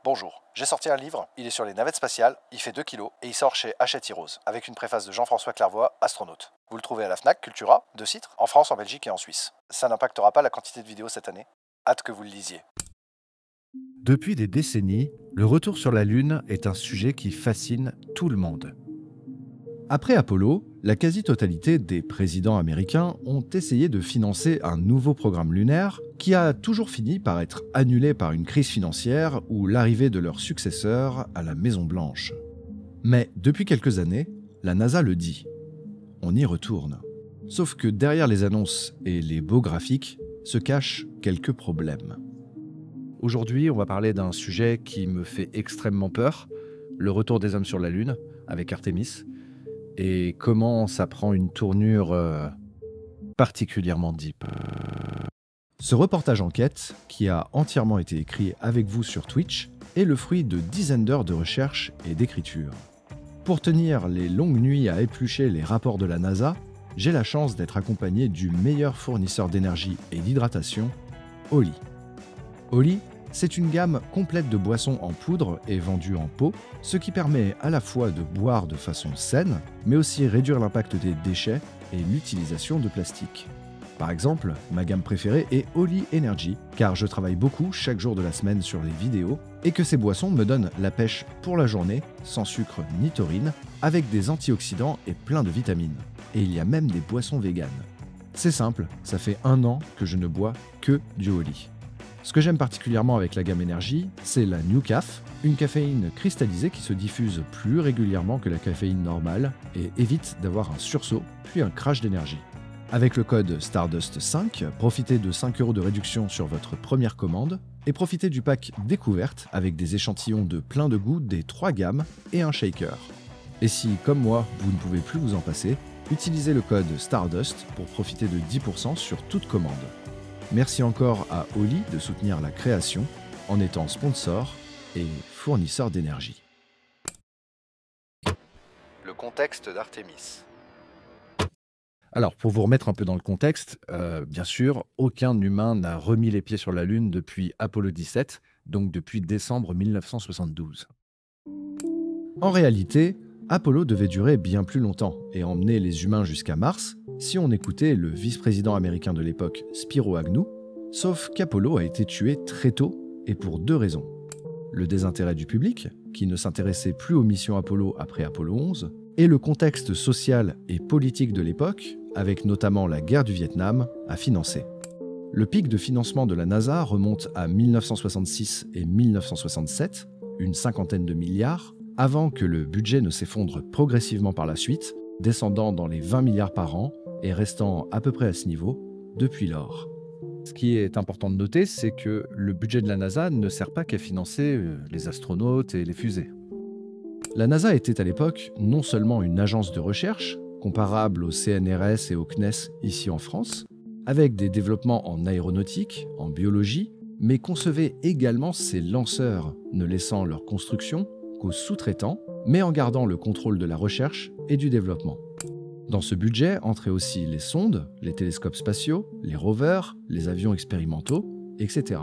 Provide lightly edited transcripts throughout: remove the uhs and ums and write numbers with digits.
Bonjour, j'ai sorti un livre, il est sur les navettes spatiales, il fait 2 kilos et il sort chez Hachette Heroes, avec une préface de Jean-François Clairvoy, astronaute. Vous le trouvez à la Fnac, Cultura, 2 titres, en France, en Belgique et en Suisse. Ça n'impactera pas la quantité de vidéos cette année. Hâte que vous le lisiez. Depuis des décennies, le retour sur la Lune est un sujet qui fascine tout le monde. Après Apollo, la quasi-totalité des présidents américains ont essayé de financer un nouveau programme lunaire qui a toujours fini par être annulé par une crise financière ou l'arrivée de leur successeur à la Maison-Blanche. Mais depuis quelques années, la NASA le dit. On y retourne. Sauf que derrière les annonces et les beaux graphiques se cachent quelques problèmes. Aujourd'hui, on va parler d'un sujet qui me fait extrêmement peur, le retour des hommes sur la Lune avec Artemis, et comment ça prend une tournure particulièrement deep. Ce reportage enquête, qui a entièrement été écrit avec vous sur Twitch, est le fruit de dizaines d'heures de recherche et d'écriture. Pour tenir les longues nuits à éplucher les rapports de la NASA, j'ai la chance d'être accompagné du meilleur fournisseur d'énergie et d'hydratation, Oli. Oli, c'est une gamme complète de boissons en poudre et vendues en pot, ce qui permet à la fois de boire de façon saine, mais aussi réduire l'impact des déchets et l'utilisation de plastique. Par exemple, ma gamme préférée est Oli Energy, car je travaille beaucoup chaque jour de la semaine sur les vidéos, et que ces boissons me donnent la pêche pour la journée, sans sucre ni taurine, avec des antioxydants et plein de vitamines. Et il y a même des boissons véganes. C'est simple, ça fait 1 an que je ne bois que du Oli. Ce que j'aime particulièrement avec la gamme Energy, c'est la New Caf, une caféine cristallisée qui se diffuse plus régulièrement que la caféine normale et évite d'avoir un sursaut puis un crash d'énergie. Avec le code Stardust5, profitez de 5 € de réduction sur votre première commande et profitez du pack découverte avec des échantillons de plein de goûts des 3 gammes et un shaker. Et si, comme moi, vous ne pouvez plus vous en passer, utilisez le code Stardust pour profiter de 10% sur toute commande. Merci encore à Oli de soutenir la création en étant sponsor et fournisseur d'énergie. Le contexte d'Artemis. Alors, pour vous remettre un peu dans le contexte, bien sûr, aucun humain n'a remis les pieds sur la Lune depuis Apollo 17, donc depuis décembre 1972. En réalité, Apollo devait durer bien plus longtemps et emmener les humains jusqu'à Mars, si on écoutait le vice-président américain de l'époque, Spiro Agnew, sauf qu'Apollo a été tué très tôt et pour 2 raisons. Le désintérêt du public, qui ne s'intéressait plus aux missions Apollo après Apollo 11, et le contexte social et politique de l'époque, avec notamment la guerre du Vietnam, à financer. Le pic de financement de la NASA remonte à 1966 et 1967, une 50aine de milliards, avant que le budget ne s'effondre progressivement par la suite, descendant dans les 20 milliards par an et restant à peu près à ce niveau depuis lors. Ce qui est important de noter, c'est que le budget de la NASA ne sert pas qu'à financer les astronautes et les fusées. La NASA était à l'époque non seulement une agence de recherche, comparable au CNRS et au CNES ici en France, avec des développements en aéronautique, en biologie, mais concevait également ses lanceurs, ne laissant leur construction qu'aux sous-traitants, mais en gardant le contrôle de la recherche et du développement. Dans ce budget entraient aussi les sondes, les télescopes spatiaux, les rovers, les avions expérimentaux, etc.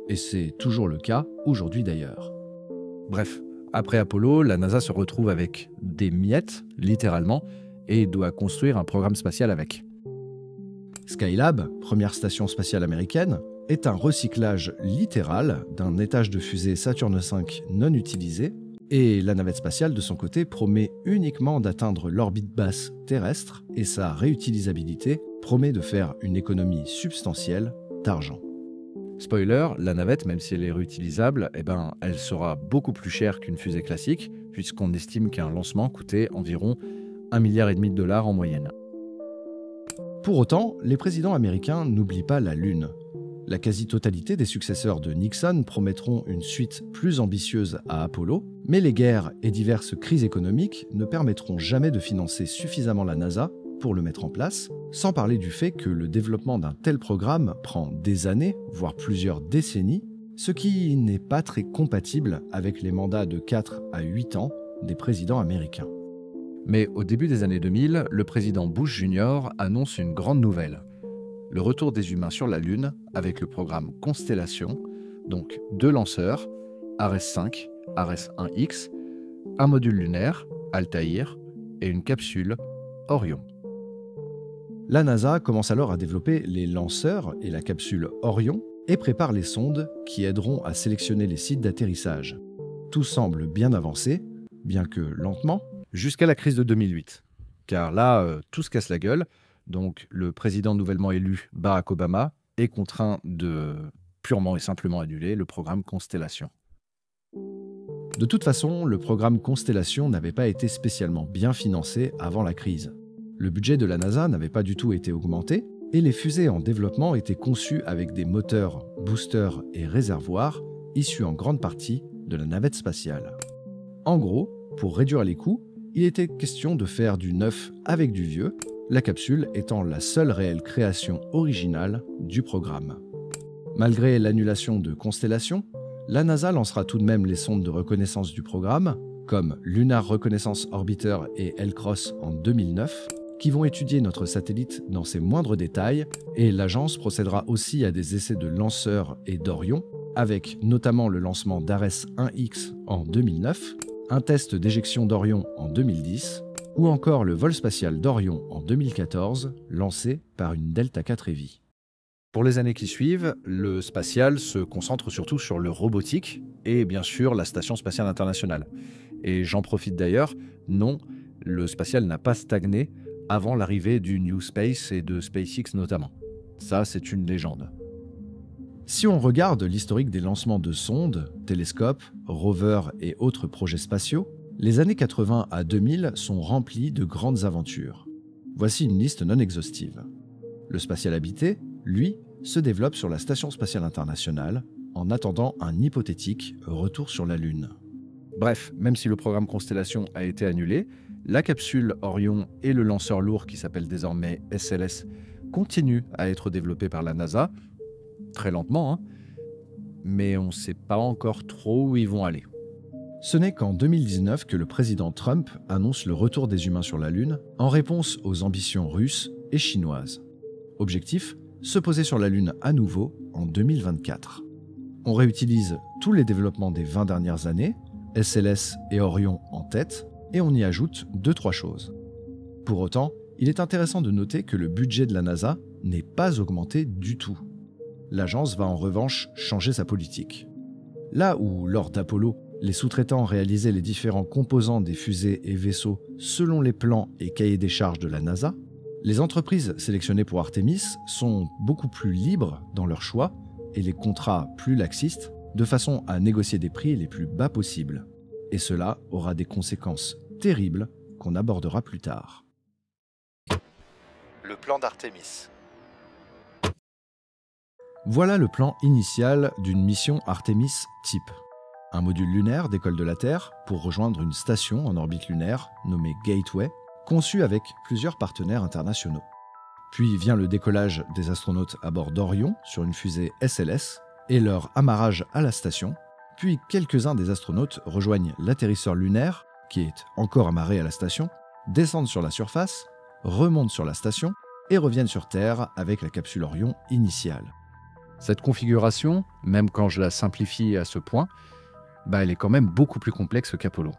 Et c'est toujours le cas aujourd'hui d'ailleurs. Bref, après Apollo, la NASA se retrouve avec des miettes, littéralement, et doit construire un programme spatial avec. Skylab, première station spatiale américaine, est un recyclage littéral d'un étage de fusée Saturne V non utilisé, et la navette spatiale, de son côté, promet uniquement d'atteindre l'orbite basse terrestre, et sa réutilisabilité promet de faire une économie substantielle d'argent. Spoiler, la navette, même si elle est réutilisable, elle sera beaucoup plus chère qu'une fusée classique, puisqu'on estime qu'un lancement coûtait environ 1,5 milliard de dollars en moyenne. Pour autant, les présidents américains n'oublient pas la Lune. La quasi-totalité des successeurs de Nixon promettront une suite plus ambitieuse à Apollo, mais les guerres et diverses crises économiques ne permettront jamais de financer suffisamment la NASA pour le mettre en place, sans parler du fait que le développement d'un tel programme prend des années, voire plusieurs décennies, ce qui n'est pas très compatible avec les mandats de 4 à 8 ans des présidents américains. Mais au début des années 2000, le président Bush Jr. annonce une grande nouvelle. Le retour des humains sur la Lune avec le programme Constellation, donc 2 lanceurs, Ares 5, Ares 1X, un module lunaire, Altaïr, et une capsule, Orion. La NASA commence alors à développer les lanceurs et la capsule Orion et prépare les sondes qui aideront à sélectionner les sites d'atterrissage. Tout semble bien avancé, bien que lentement, jusqu'à la crise de 2008. Car là, tout se casse la gueule, donc le président nouvellement élu, Barack Obama, est contraint de purement et simplement annuler le programme Constellation. De toute façon, le programme Constellation n'avait pas été spécialement bien financé avant la crise. Le budget de la NASA n'avait pas du tout été augmenté, et les fusées en développement étaient conçues avec des moteurs, boosters et réservoirs issus en grande partie de la navette spatiale. En gros, pour réduire les coûts, il était question de faire du neuf avec du vieux, la capsule étant la seule réelle création originale du programme. Malgré l'annulation de Constellation, la NASA lancera tout de même les sondes de reconnaissance du programme, comme Lunar Reconnaissance Orbiter et LCROSS en 2009, qui vont étudier notre satellite dans ses moindres détails, et l'agence procédera aussi à des essais de lanceurs et d'Orion, avec notamment le lancement d'Ares 1X en 2009, un test d'éjection d'Orion en 2010, ou encore le vol spatial d'Orion en 2014, lancé par une Delta IV Heavy. Pour les années qui suivent, le spatial se concentre surtout sur le robotique et bien sûr la Station spatiale internationale. Et j'en profite d'ailleurs, non, le spatial n'a pas stagné avant l'arrivée du New Space et de SpaceX notamment. Ça, c'est une légende. Si on regarde l'historique des lancements de sondes, télescopes, rovers et autres projets spatiaux, les années 80 à 2000 sont remplies de grandes aventures. Voici une liste non exhaustive. Le spatial habité, lui, se développe sur la Station spatiale internationale en attendant un hypothétique retour sur la Lune. Bref, même si le programme Constellation a été annulé, la capsule Orion et le lanceur lourd qui s'appelle désormais SLS continuent à être développés par la NASA, très lentement, hein, mais on ne sait pas encore trop où ils vont aller. Ce n'est qu'en 2019 que le président Trump annonce le retour des humains sur la Lune en réponse aux ambitions russes et chinoises. Objectif : se poser sur la Lune à nouveau en 2024. On réutilise tous les développements des 20 dernières années, SLS et Orion en tête, et on y ajoute 2-3 choses. Pour autant, il est intéressant de noter que le budget de la NASA n'est pas augmenté du tout. L'agence va en revanche changer sa politique. Là où, lors d'Apollo, les sous-traitants réalisaient les différents composants des fusées et vaisseaux selon les plans et cahiers des charges de la NASA, les entreprises sélectionnées pour Artemis sont beaucoup plus libres dans leur choix et les contrats plus laxistes, de façon à négocier des prix les plus bas possibles. Et cela aura des conséquences terribles qu'on abordera plus tard. Le plan d'Artemis. Voilà le plan initial d'une mission Artemis type. Un module lunaire décolle de la Terre pour rejoindre une station en orbite lunaire nommée Gateway, conçue avec plusieurs partenaires internationaux. Puis vient le décollage des astronautes à bord d'Orion sur une fusée SLS et leur amarrage à la station, puis quelques-uns des astronautes rejoignent l'atterrisseur lunaire, qui est encore amarré à la station, descendent sur la surface, remontent sur la station et reviennent sur Terre avec la capsule Orion initiale. Cette configuration, même quand je la simplifie à ce point, elle est quand même beaucoup plus complexe qu'Apollo.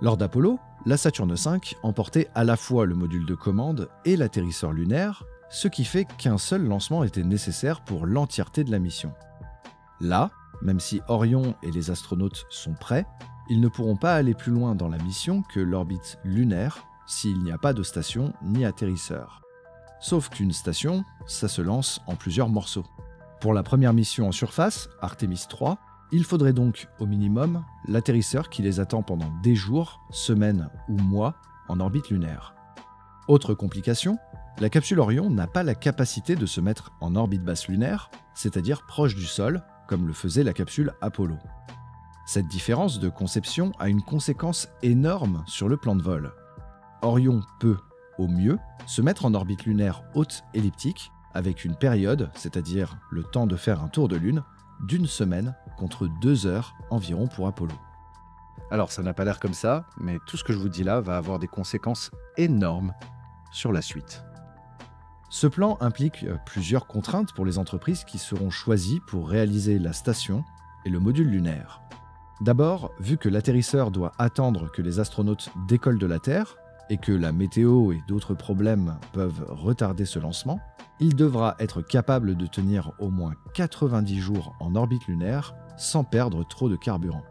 Lors d'Apollo, la Saturne V emportait à la fois le module de commande et l'atterrisseur lunaire, ce qui fait qu'un seul lancement était nécessaire pour l'entièreté de la mission. Là, même si Orion et les astronautes sont prêts, ils ne pourront pas aller plus loin dans la mission que l'orbite lunaire s'il n'y a pas de station ni atterrisseur. Sauf qu'une station, ça se lance en plusieurs morceaux. Pour la première mission en surface, Artemis 3, il faudrait donc, au minimum, l'atterrisseur qui les attend pendant des jours, semaines ou mois en orbite lunaire. Autre complication, la capsule Orion n'a pas la capacité de se mettre en orbite basse lunaire, c'est-à-dire proche du sol, comme le faisait la capsule Apollo. Cette différence de conception a une conséquence énorme sur le plan de vol. Orion peut, au mieux, se mettre en orbite lunaire haute elliptique, avec une période, c'est-à-dire le temps de faire un tour de Lune, d'1 semaine contre 2 heures environ pour Apollo. Alors ça n'a pas l'air comme ça, mais tout ce que je vous dis là va avoir des conséquences énormes sur la suite. Ce plan implique plusieurs contraintes pour les entreprises qui seront choisies pour réaliser la station et le module lunaire. D'abord, vu que l'atterrisseur doit attendre que les astronautes décollent de la Terre et que la météo et d'autres problèmes peuvent retarder ce lancement, il devra être capable de tenir au moins 90 jours en orbite lunaire sans perdre trop de carburant.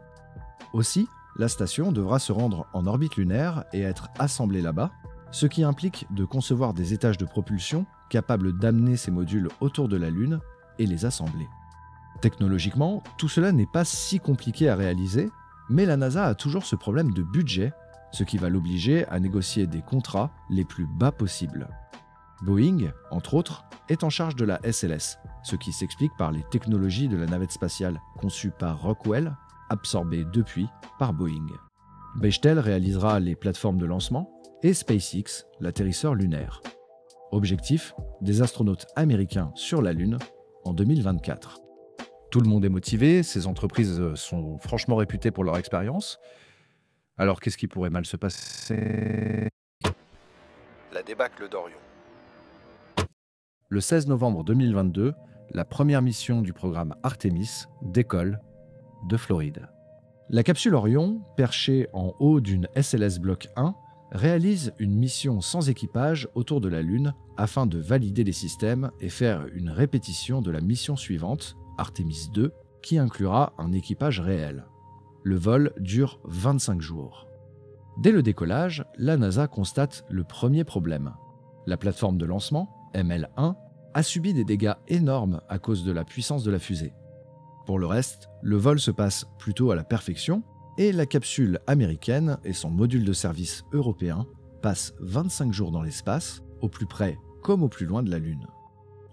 Aussi, la station devra se rendre en orbite lunaire et être assemblée là-bas, ce qui implique de concevoir des étages de propulsion capables d'amener ces modules autour de la Lune et les assembler. Technologiquement, tout cela n'est pas si compliqué à réaliser, mais la NASA a toujours ce problème de budget, ce qui va l'obliger à négocier des contrats les plus bas possibles. Boeing, entre autres, est en charge de la SLS, ce qui s'explique par les technologies de la navette spatiale conçue par Rockwell, absorbée depuis par Boeing. Bechtel réalisera les plateformes de lancement et SpaceX, l'atterrisseur lunaire. Objectif, des astronautes américains sur la Lune en 2024. Tout le monde est motivé, ces entreprises sont franchement réputées pour leur expérience. Alors qu'est-ce qui pourrait mal se passer ? La débâcle d'Orion. Le 16 novembre 2022, la première mission du programme Artemis décolle de Floride. La capsule Orion, perchée en haut d'une SLS Block 1, réalise une mission sans équipage autour de la Lune afin de valider les systèmes et faire une répétition de la mission suivante, Artemis 2, qui inclura un équipage réel. Le vol dure 25 jours. Dès le décollage, la NASA constate le premier problème. La plateforme de lancement, ML1, a subi des dégâts énormes à cause de la puissance de la fusée. Pour le reste, le vol se passe plutôt à la perfection et la capsule américaine et son module de service européen passent 25 jours dans l'espace, au plus près comme au plus loin de la Lune.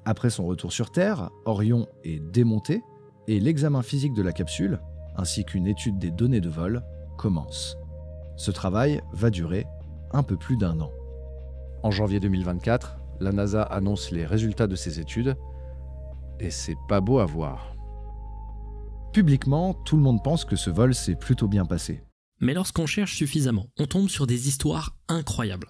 Après son retour sur Terre, Orion est démonté et l'examen physique de la capsule, ainsi qu'une étude des données de vol, commence. Ce travail va durer un peu plus d'1 an. En janvier 2024, la NASA annonce les résultats de ses études et c'est pas beau à voir. Publiquement, tout le monde pense que ce vol s'est plutôt bien passé. Mais lorsqu'on cherche suffisamment, on tombe sur des histoires incroyables.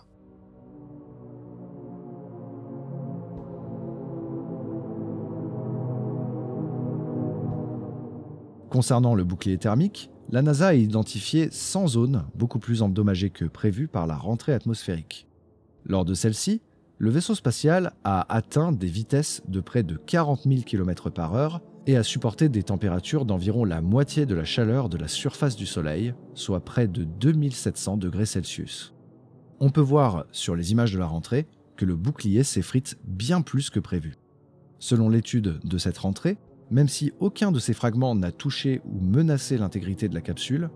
Concernant le bouclier thermique, la NASA a identifié 100 zones beaucoup plus endommagées que prévu par la rentrée atmosphérique. Lors de celle-ci, le vaisseau spatial a atteint des vitesses de près de 40 000 km/h et a supporté des températures d'environ la moitié de la chaleur de la surface du Soleil, soit près de 2700 degrés Celsius. On peut voir sur les images de la rentrée que le bouclier s'effrite bien plus que prévu. Selon l'étude de cette rentrée, même si aucun de ces fragments n'a touché ou menacé l'intégrité de la capsule,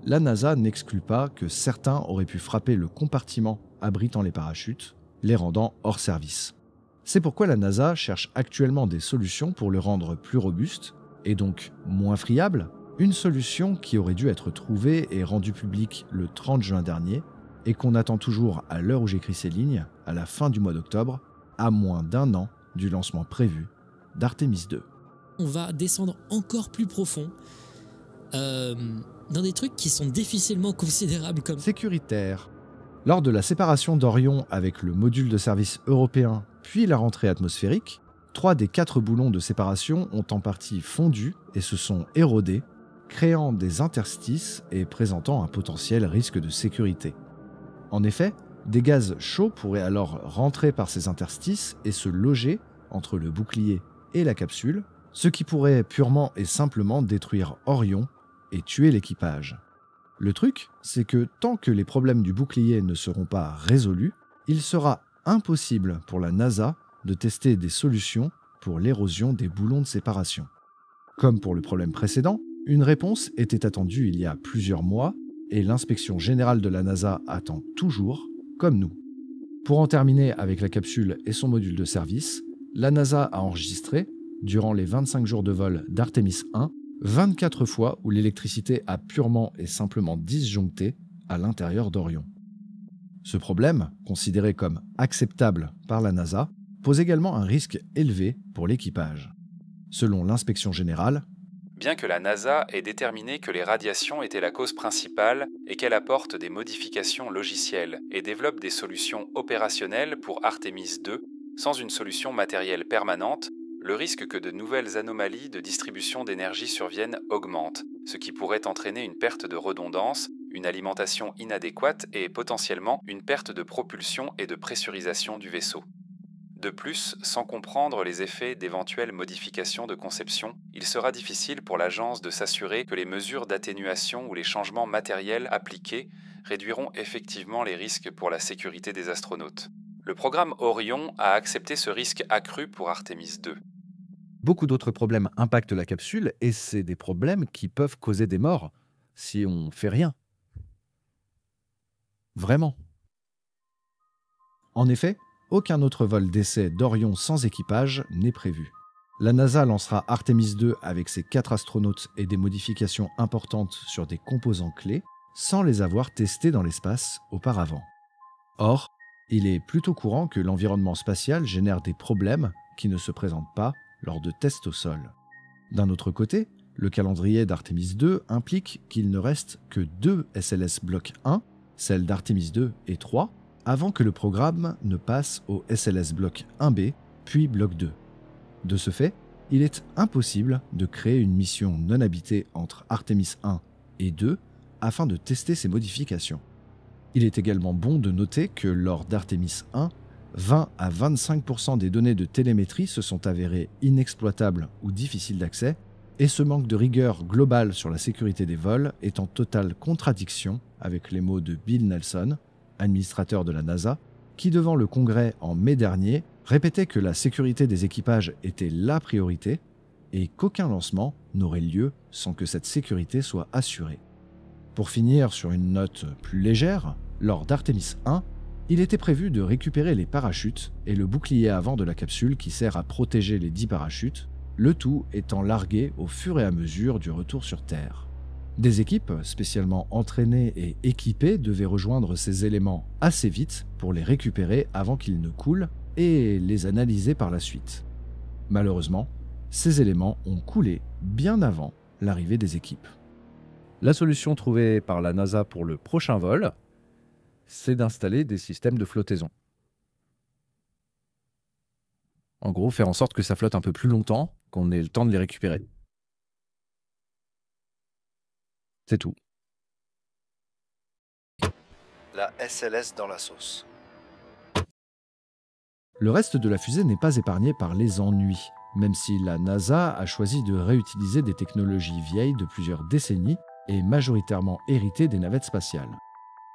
la NASA n'exclut pas que certains auraient pu frapper le compartiment abritant les parachutes, les rendant hors service. C'est pourquoi la NASA cherche actuellement des solutions pour le rendre plus robuste et donc moins friable, une solution qui aurait dû être trouvée et rendue publique le 30 juin dernier et qu'on attend toujours à l'heure où j'écris ces lignes, à la fin du mois d'octobre, à moins d'1 an du lancement prévu d'Artemis 2. On va descendre encore plus profond dans des trucs qui sont difficilement considérables comme Sécuritaire. Lors de la séparation d'Orion avec le module de service européen puis la rentrée atmosphérique, 3 des 4 boulons de séparation ont en partie fondu et se sont érodés, créant des interstices et présentant un potentiel risque de sécurité. En effet, des gaz chauds pourraient alors rentrer par ces interstices et se loger entre le bouclier et la capsule, ce qui pourrait purement et simplement détruire Orion et tuer l'équipage. Le truc, c'est que tant que les problèmes du bouclier ne seront pas résolus, il sera impossible pour la NASA de tester des solutions pour l'érosion des boulons de séparation. Comme pour le problème précédent, une réponse était attendue il y a plusieurs mois et l'inspection générale de la NASA attend toujours, comme nous. Pour en terminer avec la capsule et son module de service, la NASA a enregistré, durant les 25 jours de vol d'Artemis 1, 24 fois où l'électricité a purement et simplement disjoncté à l'intérieur d'Orion. Ce problème, considéré comme acceptable par la NASA, pose également un risque élevé pour l'équipage. Selon l'inspection générale, bien que la NASA ait déterminé que les radiations étaient la cause principale et qu'elle apporte des modifications logicielles et développe des solutions opérationnelles pour Artemis 2, sans une solution matérielle permanente, le risque que de nouvelles anomalies de distribution d'énergie surviennent augmente, ce qui pourrait entraîner une perte de redondance, une alimentation inadéquate et potentiellement une perte de propulsion et de pressurisation du vaisseau. De plus, sans comprendre les effets d'éventuelles modifications de conception, il sera difficile pour l'agence de s'assurer que les mesures d'atténuation ou les changements matériels appliqués réduiront effectivement les risques pour la sécurité des astronautes. Le programme Orion a accepté ce risque accru pour Artemis II. Beaucoup d'autres problèmes impactent la capsule et c'est des problèmes qui peuvent causer des morts si on fait rien. Vraiment. En effet, aucun autre vol d'essai d'Orion sans équipage n'est prévu. La NASA lancera Artemis II avec ses 4 astronautes et des modifications importantes sur des composants clés sans les avoir testés dans l'espace auparavant. Or, il est plutôt courant que l'environnement spatial génère des problèmes qui ne se présentent pas lors de tests au sol. D'un autre côté, le calendrier d'Artemis II implique qu'il ne reste que 2 SLS Block 1, celles d'Artemis II et 3, avant que le programme ne passe au SLS Block 1B, puis Block 2. De ce fait, il est impossible de créer une mission non habitée entre Artemis 1 et 2 afin de tester ces modifications. Il est également bon de noter que lors d'Artemis 1, 20 à 25% des données de télémétrie se sont avérées inexploitables ou difficiles d'accès, et ce manque de rigueur globale sur la sécurité des vols est en totale contradiction avec les mots de Bill Nelson, administrateur de la NASA, qui devant le Congrès en mai dernier répétait que la sécurité des équipages était la priorité et qu'aucun lancement n'aurait lieu sans que cette sécurité soit assurée. Pour finir sur une note plus légère, lors d'Artemis 1, il était prévu de récupérer les parachutes et le bouclier avant de la capsule qui sert à protéger les 10 parachutes, le tout étant largué au fur et à mesure du retour sur Terre. Des équipes spécialement entraînées et équipées devaient rejoindre ces éléments assez vite pour les récupérer avant qu'ils ne coulent et les analyser par la suite. Malheureusement, ces éléments ont coulé bien avant l'arrivée des équipes. La solution trouvée par la NASA pour le prochain vol, c'est d'installer des systèmes de flottaison. En gros, faire en sorte que ça flotte un peu plus longtemps, qu'on ait le temps de les récupérer. C'est tout. La SLS dans la sauce. Le reste de la fusée n'est pas épargné par les ennuis, même si la NASA a choisi de réutiliser des technologies vieilles de plusieurs décennies et majoritairement héritées des navettes spatiales.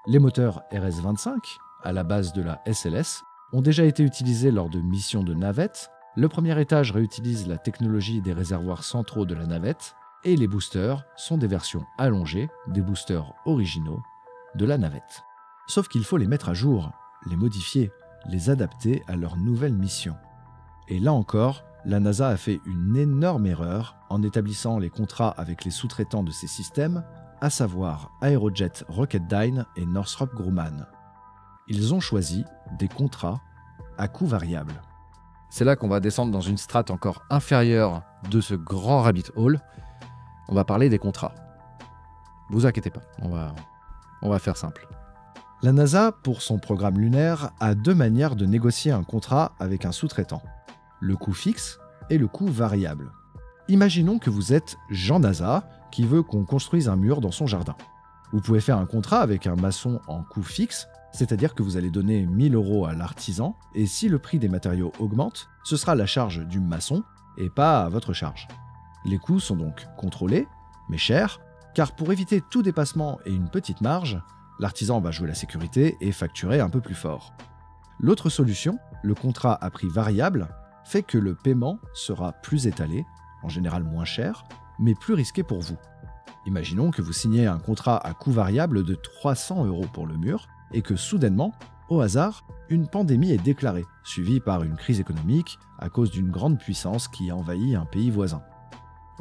Les moteurs RS-25, à la base de la SLS, ont déjà été utilisés lors de missions de navette. Le premier étage réutilise la technologie des réservoirs centraux de la navette, et les boosters sont des versions allongées des boosters originaux de la navette. Sauf qu'il faut les mettre à jour, les modifier, les adapter à leur nouvelle mission. Et là encore, la NASA a fait une énorme erreur en établissant les contrats avec les sous-traitants de ces systèmes, à savoir Aerojet Rocketdyne et Northrop Grumman. Ils ont choisi des contrats à coût variable. C'est là qu'on va descendre dans une strate encore inférieure de ce grand rabbit hole. On va parler des contrats. Vous inquiétez pas, on va faire simple. La NASA, pour son programme lunaire, a 2 manières de négocier un contrat avec un sous-traitant. Le coût fixe et le coût variable. Imaginons que vous êtes Jean NASA, qui veut qu'on construise un mur dans son jardin. Vous pouvez faire un contrat avec un maçon en coût fixe, c'est-à-dire que vous allez donner 1 000 € à l'artisan, et si le prix des matériaux augmente, ce sera la charge du maçon et pas à votre charge. Les coûts sont donc contrôlés, mais chers, car pour éviter tout dépassement et une petite marge, l'artisan va jouer la sécurité et facturer un peu plus fort. L'autre solution, le contrat à prix variable, fait que le paiement sera plus étalé, en général moins cher, mais plus risqué pour vous. Imaginons que vous signez un contrat à coût variable de 300 € pour le mur, et que soudainement, au hasard, une pandémie est déclarée, suivie par une crise économique à cause d'une grande puissance qui envahit un pays voisin.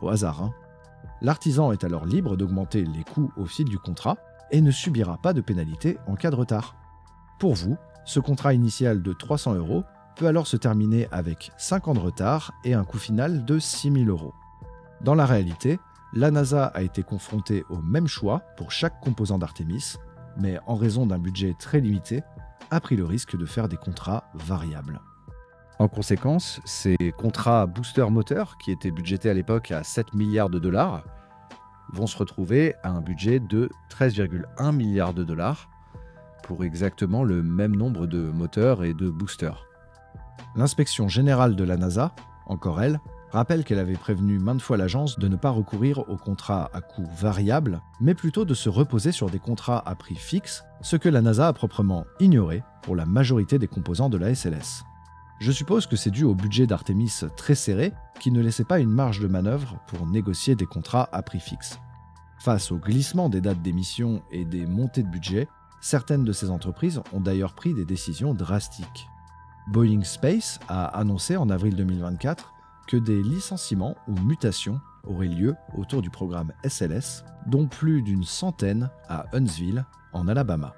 Au hasard, hein. L'artisan est alors libre d'augmenter les coûts au fil du contrat et ne subira pas de pénalité en cas de retard. Pour vous, ce contrat initial de 300 € peut alors se terminer avec 5 ans de retard et un coût final de 6 000 €. Dans la réalité, la NASA a été confrontée au même choix pour chaque composant d'Artemis, mais en raison d'un budget très limité, a pris le risque de faire des contrats variables. En conséquence, ces contrats booster moteurs, qui étaient budgétés à l'époque à 7 milliards de dollars, vont se retrouver à un budget de 13,1 milliards de dollars pour exactement le même nombre de moteurs et de boosters. L'inspection générale de la NASA, encore elle, rappelle qu'elle avait prévenu maintes fois l'agence de ne pas recourir aux contrats à coût variable, mais plutôt de se reposer sur des contrats à prix fixe, ce que la NASA a proprement ignoré pour la majorité des composants de la SLS. Je suppose que c'est dû au budget d'Artemis très serré qui ne laissait pas une marge de manœuvre pour négocier des contrats à prix fixe. Face au glissement des dates d'émission et des montées de budget, certaines de ces entreprises ont d'ailleurs pris des décisions drastiques. Boeing Space a annoncé en avril 2024 que des licenciements ou mutations auraient lieu autour du programme SLS, dont plus d'une centaine à Huntsville, en Alabama.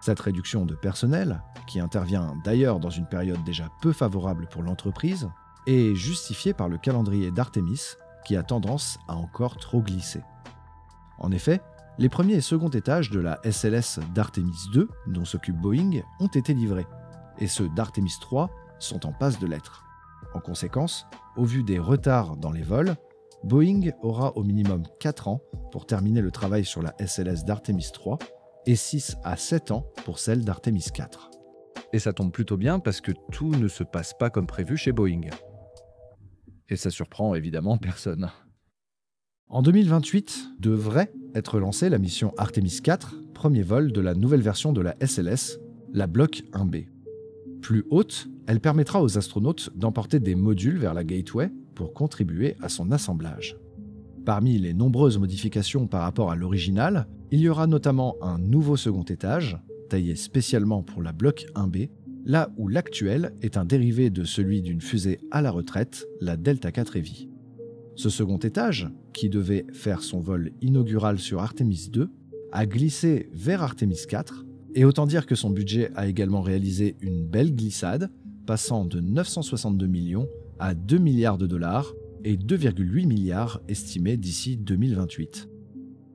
Cette réduction de personnel, qui intervient d'ailleurs dans une période déjà peu favorable pour l'entreprise, est justifiée par le calendrier d'Artemis, qui a tendance à encore trop glisser. En effet, les premiers et seconds étages de la SLS d'Artemis 2, dont s'occupe Boeing, ont été livrés, et ceux d'Artemis 3 sont en passe de l'être. En conséquence, au vu des retards dans les vols, Boeing aura au minimum 4 ans pour terminer le travail sur la SLS d'Artemis 3 et 6 à 7 ans pour celle d'Artemis 4. Et ça tombe plutôt bien parce que tout ne se passe pas comme prévu chez Boeing. Et ça surprend évidemment personne. En 2028, devrait être lancée la mission Artemis 4, premier vol de la nouvelle version de la SLS, la Block 1B. Plus haute, elle permettra aux astronautes d'emporter des modules vers la Gateway pour contribuer à son assemblage. Parmi les nombreuses modifications par rapport à l'original, il y aura notamment un nouveau second étage, taillé spécialement pour la Block 1B, là où l'actuel est un dérivé de celui d'une fusée à la retraite, la Delta IV Heavy. Ce second étage, qui devait faire son vol inaugural sur Artemis 2, a glissé vers Artemis 4, et autant dire que son budget a également réalisé une belle glissade, passant de 962 millions à 2 milliards de dollars et 2,8 milliards estimés d'ici 2028.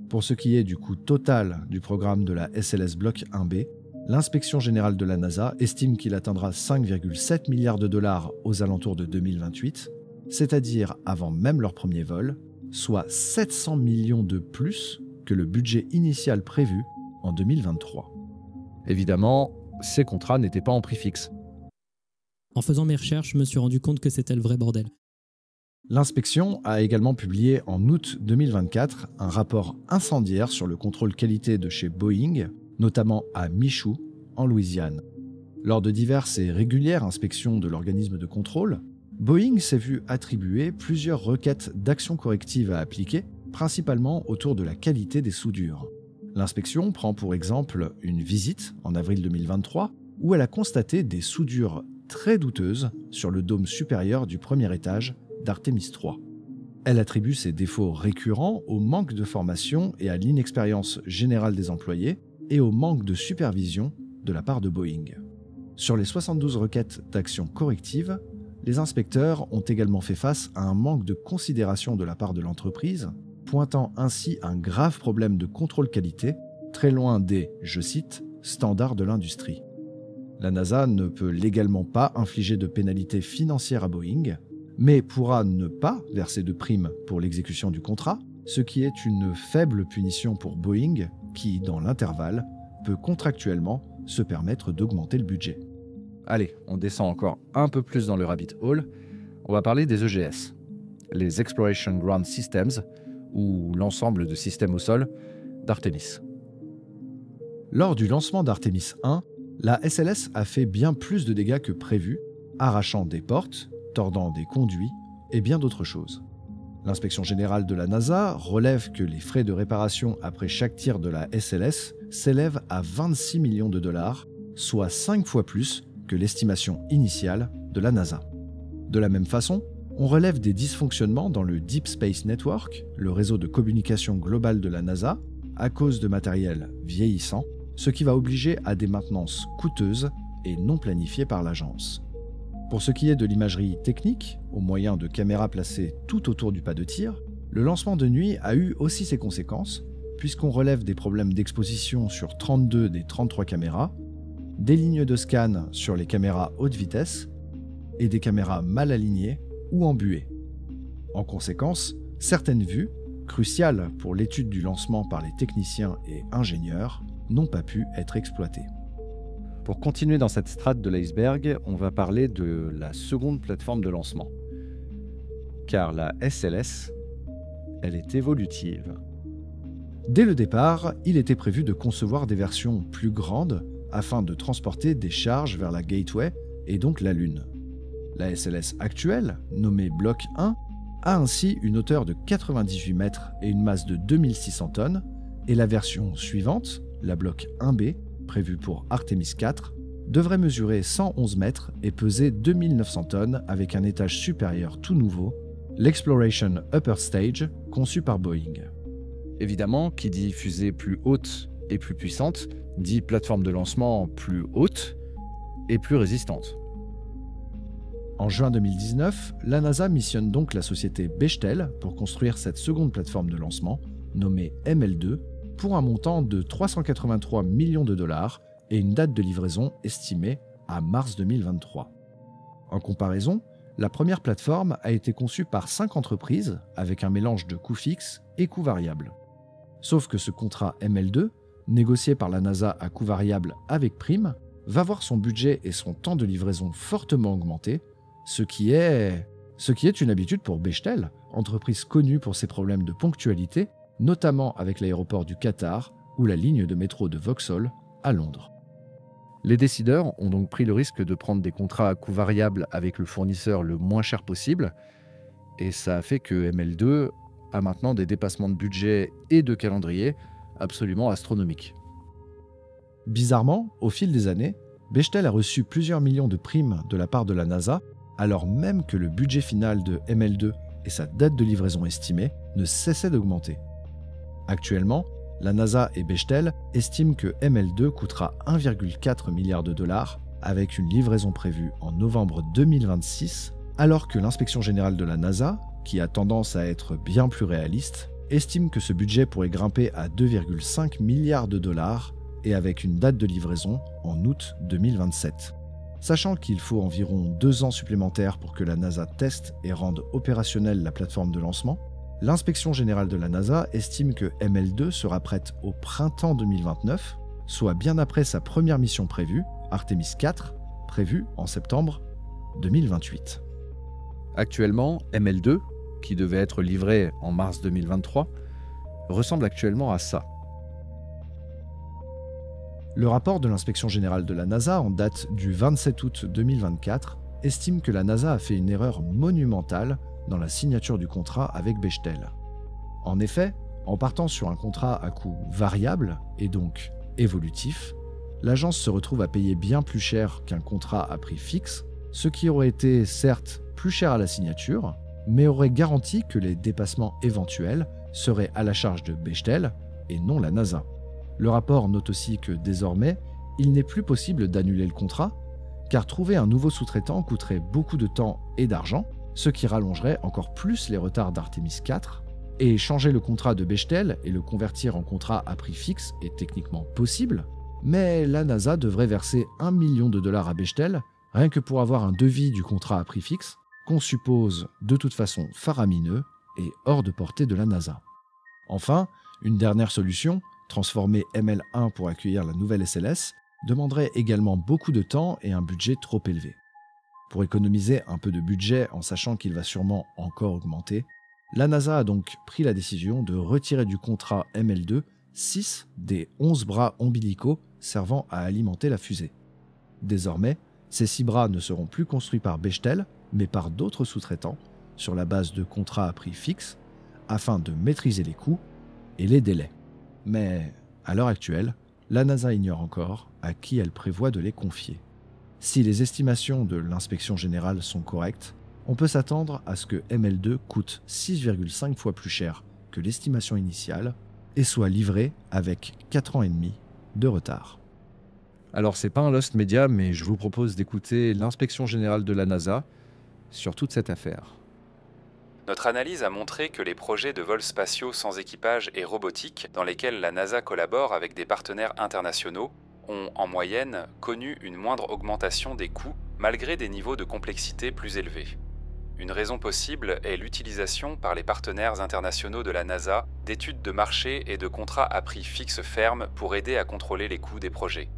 Pour ce qui est du coût total du programme de la SLS Block 1B, l'inspection générale de la NASA estime qu'il atteindra 5,7 milliards de dollars aux alentours de 2028, c'est-à-dire avant même leur premier vol, soit 700 millions de plus que le budget initial prévu en 2023. Évidemment, ces contrats n'étaient pas en prix fixe. En faisant mes recherches, je me suis rendu compte que c'était le vrai bordel. L'inspection a également publié en août 2024 un rapport incendiaire sur le contrôle qualité de chez Boeing, notamment à Michoud, en Louisiane. Lors de diverses et régulières inspections de l'organisme de contrôle, Boeing s'est vu attribuer plusieurs requêtes d'action corrective à appliquer, principalement autour de la qualité des soudures. L'inspection prend pour exemple une visite en avril 2023 où elle a constaté des soudures très douteuses sur le dôme supérieur du premier étage d'Artemis 3. Elle attribue ces défauts récurrents au manque de formation et à l'inexpérience générale des employés et au manque de supervision de la part de Boeing. Sur les 72 requêtes d'action corrective, les inspecteurs ont également fait face à un manque de considération de la part de l'entreprise, pointant ainsi un grave problème de contrôle qualité, très loin des, je cite, standards de l'industrie. La NASA ne peut légalement pas infliger de pénalités financières à Boeing, mais pourra ne pas verser de primes pour l'exécution du contrat, ce qui est une faible punition pour Boeing qui, dans l'intervalle, peut contractuellement se permettre d'augmenter le budget. Allez, on descend encore un peu plus dans le rabbit hole. On va parler des EGS, les Exploration Ground Systems, ou l'ensemble de systèmes au sol d'Artemis. Lors du lancement d'Artemis 1, la SLS a fait bien plus de dégâts que prévu, arrachant des portes, tordant des conduits et bien d'autres choses. L'inspection générale de la NASA relève que les frais de réparation après chaque tir de la SLS s'élèvent à 26 millions de dollars, soit 5 fois plus que l'estimation initiale de la NASA. De la même façon, on relève des dysfonctionnements dans le Deep Space Network, le réseau de communication global de la NASA, à cause de matériel vieillissant, ce qui va obliger à des maintenances coûteuses et non planifiées par l'agence. Pour ce qui est de l'imagerie technique, au moyen de caméras placées tout autour du pas de tir, le lancement de nuit a eu aussi ses conséquences, puisqu'on relève des problèmes d'exposition sur 32 des 33 caméras, des lignes de scan sur les caméras haute vitesse, et des caméras mal alignées ou embuées. En conséquence, certaines vues, cruciales pour l'étude du lancement par les techniciens et ingénieurs, n'ont pas pu être exploitées. Pour continuer dans cette strate de l'iceberg, on va parler de la seconde plateforme de lancement. Car la SLS, elle est évolutive. Dès le départ, il était prévu de concevoir des versions plus grandes afin de transporter des charges vers la Gateway et donc la Lune. La SLS actuelle, nommée Block 1, a ainsi une hauteur de 98 mètres et une masse de 2600 tonnes, et la version suivante, la Block 1B, prévue pour Artemis 4, devrait mesurer 111 mètres et peser 2900 tonnes avec un étage supérieur tout nouveau, l'Exploration Upper Stage, conçu par Boeing. Évidemment, qui dit fusée plus haute et plus puissante, dit plateforme de lancement plus haute et plus résistante. En juin 2019, la NASA missionne donc la société Bechtel pour construire cette seconde plateforme de lancement, nommée ML2, pour un montant de 383 millions de dollars et une date de livraison estimée à mars 2023. En comparaison, la première plateforme a été conçue par 5 entreprises avec un mélange de coûts fixes et coûts variables. Sauf que ce contrat ML2, négocié par la NASA à coût variable avec prime, va voir son budget et son temps de livraison fortement augmenter, ce qui est une habitude pour Bechtel, entreprise connue pour ses problèmes de ponctualité, notamment avec l'aéroport du Qatar ou la ligne de métro de Vauxhall à Londres. Les décideurs ont donc pris le risque de prendre des contrats à coût variable avec le fournisseur le moins cher possible, et ça a fait que ML2 a maintenant des dépassements de budget et de calendrier absolument astronomiques. Bizarrement, au fil des années, Bechtel a reçu plusieurs millions de primes de la part de la NASA, alors même que le budget final de ML2 et sa date de livraison estimée ne cessaient d'augmenter. Actuellement, la NASA et Bechtel estiment que ML2 coûtera 1,4 milliard de dollars avec une livraison prévue en novembre 2026, alors que l'inspection générale de la NASA, qui a tendance à être bien plus réaliste, estime que ce budget pourrait grimper à 2,5 milliards de dollars et avec une date de livraison en août 2027. Sachant qu'il faut environ 2 ans supplémentaires pour que la NASA teste et rende opérationnelle la plateforme de lancement, l'inspection générale de la NASA estime que ML2 sera prête au printemps 2029, soit bien après sa première mission prévue, Artemis 4, prévue en septembre 2028. Actuellement, ML2, qui devait être livré en mars 2023, ressemble actuellement à ça. Le rapport de l'inspection générale de la NASA en date du 27 août 2024 estime que la NASA a fait une erreur monumentale dans la signature du contrat avec Bechtel. En effet, en partant sur un contrat à coût variable et donc évolutif, l'agence se retrouve à payer bien plus cher qu'un contrat à prix fixe, ce qui aurait été certes plus cher à la signature, mais aurait garanti que les dépassements éventuels seraient à la charge de Bechtel et non la NASA. Le rapport note aussi que désormais, il n'est plus possible d'annuler le contrat, car trouver un nouveau sous-traitant coûterait beaucoup de temps et d'argent, ce qui rallongerait encore plus les retards d'Artemis 4, et changer le contrat de Bechtel et le convertir en contrat à prix fixe est techniquement possible, mais la NASA devrait verser 1 million de dollars à Bechtel, rien que pour avoir un devis du contrat à prix fixe, qu'on suppose de toute façon faramineux et hors de portée de la NASA. Enfin, une dernière solution, transformer ML1 pour accueillir la nouvelle SLS, demanderait également beaucoup de temps et un budget trop élevé. Pour économiser un peu de budget en sachant qu'il va sûrement encore augmenter, la NASA a donc pris la décision de retirer du contrat ML2 6 des 11 bras ombilicaux servant à alimenter la fusée. Désormais, ces 6 bras ne seront plus construits par Bechtel, mais par d'autres sous-traitants, sur la base de contrats à prix fixe, afin de maîtriser les coûts et les délais. Mais, à l'heure actuelle, la NASA ignore encore à qui elle prévoit de les confier. Si les estimations de l'inspection générale sont correctes, on peut s'attendre à ce que ML2 coûte 6,5 fois plus cher que l'estimation initiale et soit livré avec 4 ans et demi de retard. Alors c'est pas un Lost Media, mais je vous propose d'écouter l'inspection générale de la NASA sur toute cette affaire. Notre analyse a montré que les projets de vols spatiaux sans équipage et robotique, dans lesquels la NASA collabore avec des partenaires internationaux, ont, en moyenne, connu une moindre augmentation des coûts malgré des niveaux de complexité plus élevés. Une raison possible est l'utilisation par les partenaires internationaux de la NASA d'études de marché et de contrats à prix fixe ferme pour aider à contrôler les coûts des projets.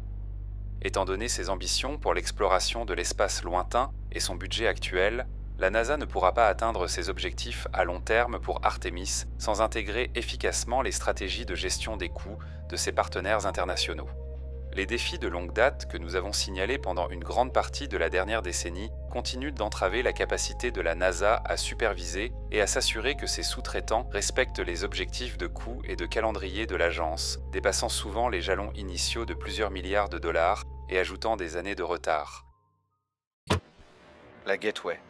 Étant donné ses ambitions pour l'exploration de l'espace lointain et son budget actuel, la NASA ne pourra pas atteindre ses objectifs à long terme pour Artemis sans intégrer efficacement les stratégies de gestion des coûts de ses partenaires internationaux. Les défis de longue date que nous avons signalés pendant une grande partie de la dernière décennie continuent d'entraver la capacité de la NASA à superviser et à s'assurer que ses sous-traitants respectent les objectifs de coûts et de calendrier de l'agence, dépassant souvent les jalons initiaux de plusieurs milliards de dollars et ajoutant des années de retard. La Gateway.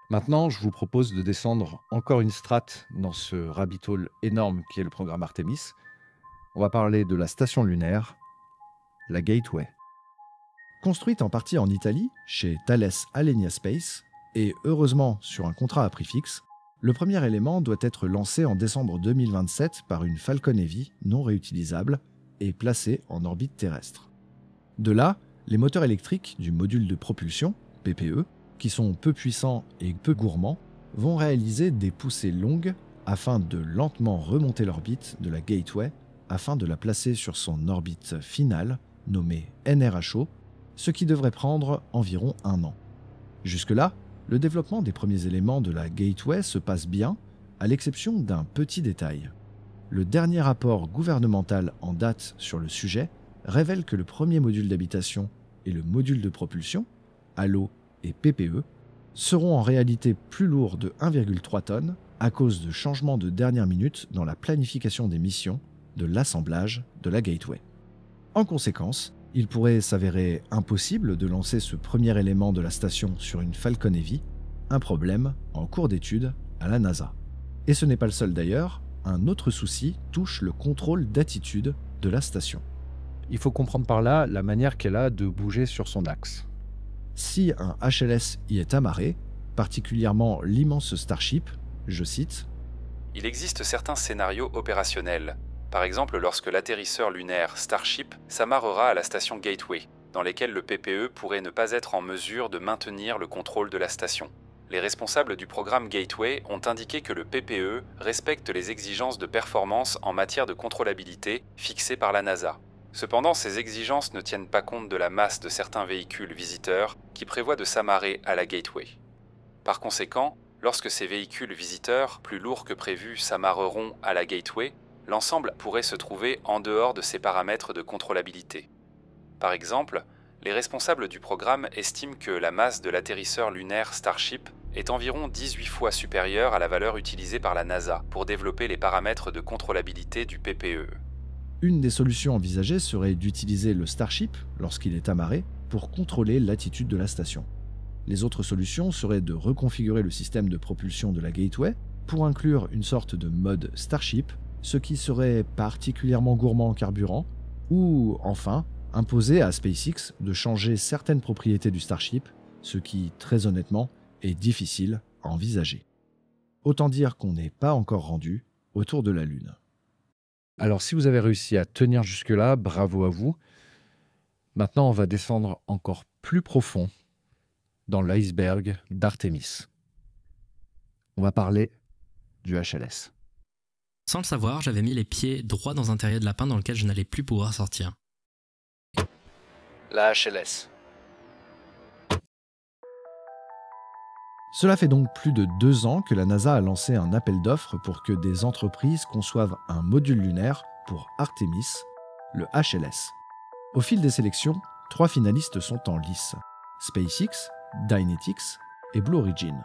Maintenant, je vous propose de descendre encore une strate dans ce rabbit hole énorme qui est le programme Artemis. On va parler de la station lunaire, la Gateway. Construite en partie en Italie, chez Thales Alenia Space, et heureusement sur un contrat à prix fixe, le premier élément doit être lancé en décembre 2027 par une Falcon Heavy non réutilisable et placée en orbite terrestre. De là, les moteurs électriques du module de propulsion, PPE, qui sont peu puissants et peu gourmands, vont réaliser des poussées longues afin de lentement remonter l'orbite de la Gateway afin de la placer sur son orbite finale, nommée NRHO, ce qui devrait prendre environ 1 an. Jusque-là, le développement des premiers éléments de la Gateway se passe bien, à l'exception d'un petit détail. Le dernier rapport gouvernemental en date sur le sujet révèle que le premier module d'habitation et le module de propulsion, HALO et PPE, seront en réalité plus lourds de 1,3 tonnes à cause de changements de dernière minute dans la planification des missions de l'assemblage de la Gateway. En conséquence, il pourrait s'avérer impossible de lancer ce premier élément de la station sur une Falcon Heavy, un problème en cours d'étude à la NASA. Et ce n'est pas le seul d'ailleurs, un autre souci touche le contrôle d'attitude de la station. Il faut comprendre par là la manière qu'elle a de bouger sur son axe. Si un HLS y est amarré, particulièrement l'immense Starship, je cite, « Il existe certains scénarios opérationnels. Par exemple, lorsque l'atterrisseur lunaire Starship s'amarrera à la station Gateway, dans lesquelles le PPE pourrait ne pas être en mesure de maintenir le contrôle de la station. Les responsables du programme Gateway ont indiqué que le PPE respecte les exigences de performance en matière de contrôlabilité fixées par la NASA. Cependant, ces exigences ne tiennent pas compte de la masse de certains véhicules visiteurs qui prévoient de s'amarrer à la Gateway. Par conséquent, lorsque ces véhicules visiteurs, plus lourds que prévu, s'amarreront à la Gateway, l'ensemble pourrait se trouver en dehors de ces paramètres de contrôlabilité. Par exemple, les responsables du programme estiment que la masse de l'atterrisseur lunaire Starship est environ 18 fois supérieure à la valeur utilisée par la NASA pour développer les paramètres de contrôlabilité du PPE. Une des solutions envisagées serait d'utiliser le Starship, lorsqu'il est amarré, pour contrôler l'attitude de la station. Les autres solutions seraient de reconfigurer le système de propulsion de la Gateway pour inclure une sorte de mode Starship, ce qui serait particulièrement gourmand en carburant, ou enfin, imposer à SpaceX de changer certaines propriétés du Starship, ce qui, très honnêtement, est difficile à envisager. Autant dire qu'on n'est pas encore rendu autour de la Lune. Alors si vous avez réussi à tenir jusque-là, bravo à vous. Maintenant, on va descendre encore plus profond dans l'iceberg d'Artemis. On va parler du HLS. Sans le savoir, j'avais mis les pieds droits dans un terrier de lapin dans lequel je n'allais plus pouvoir sortir. La HLS. Cela fait donc plus de 2 ans que la NASA a lancé un appel d'offres pour que des entreprises conçoivent un module lunaire pour Artemis, le HLS. Au fil des sélections, 3 finalistes sont en lice, SpaceX, Dynetics et Blue Origin.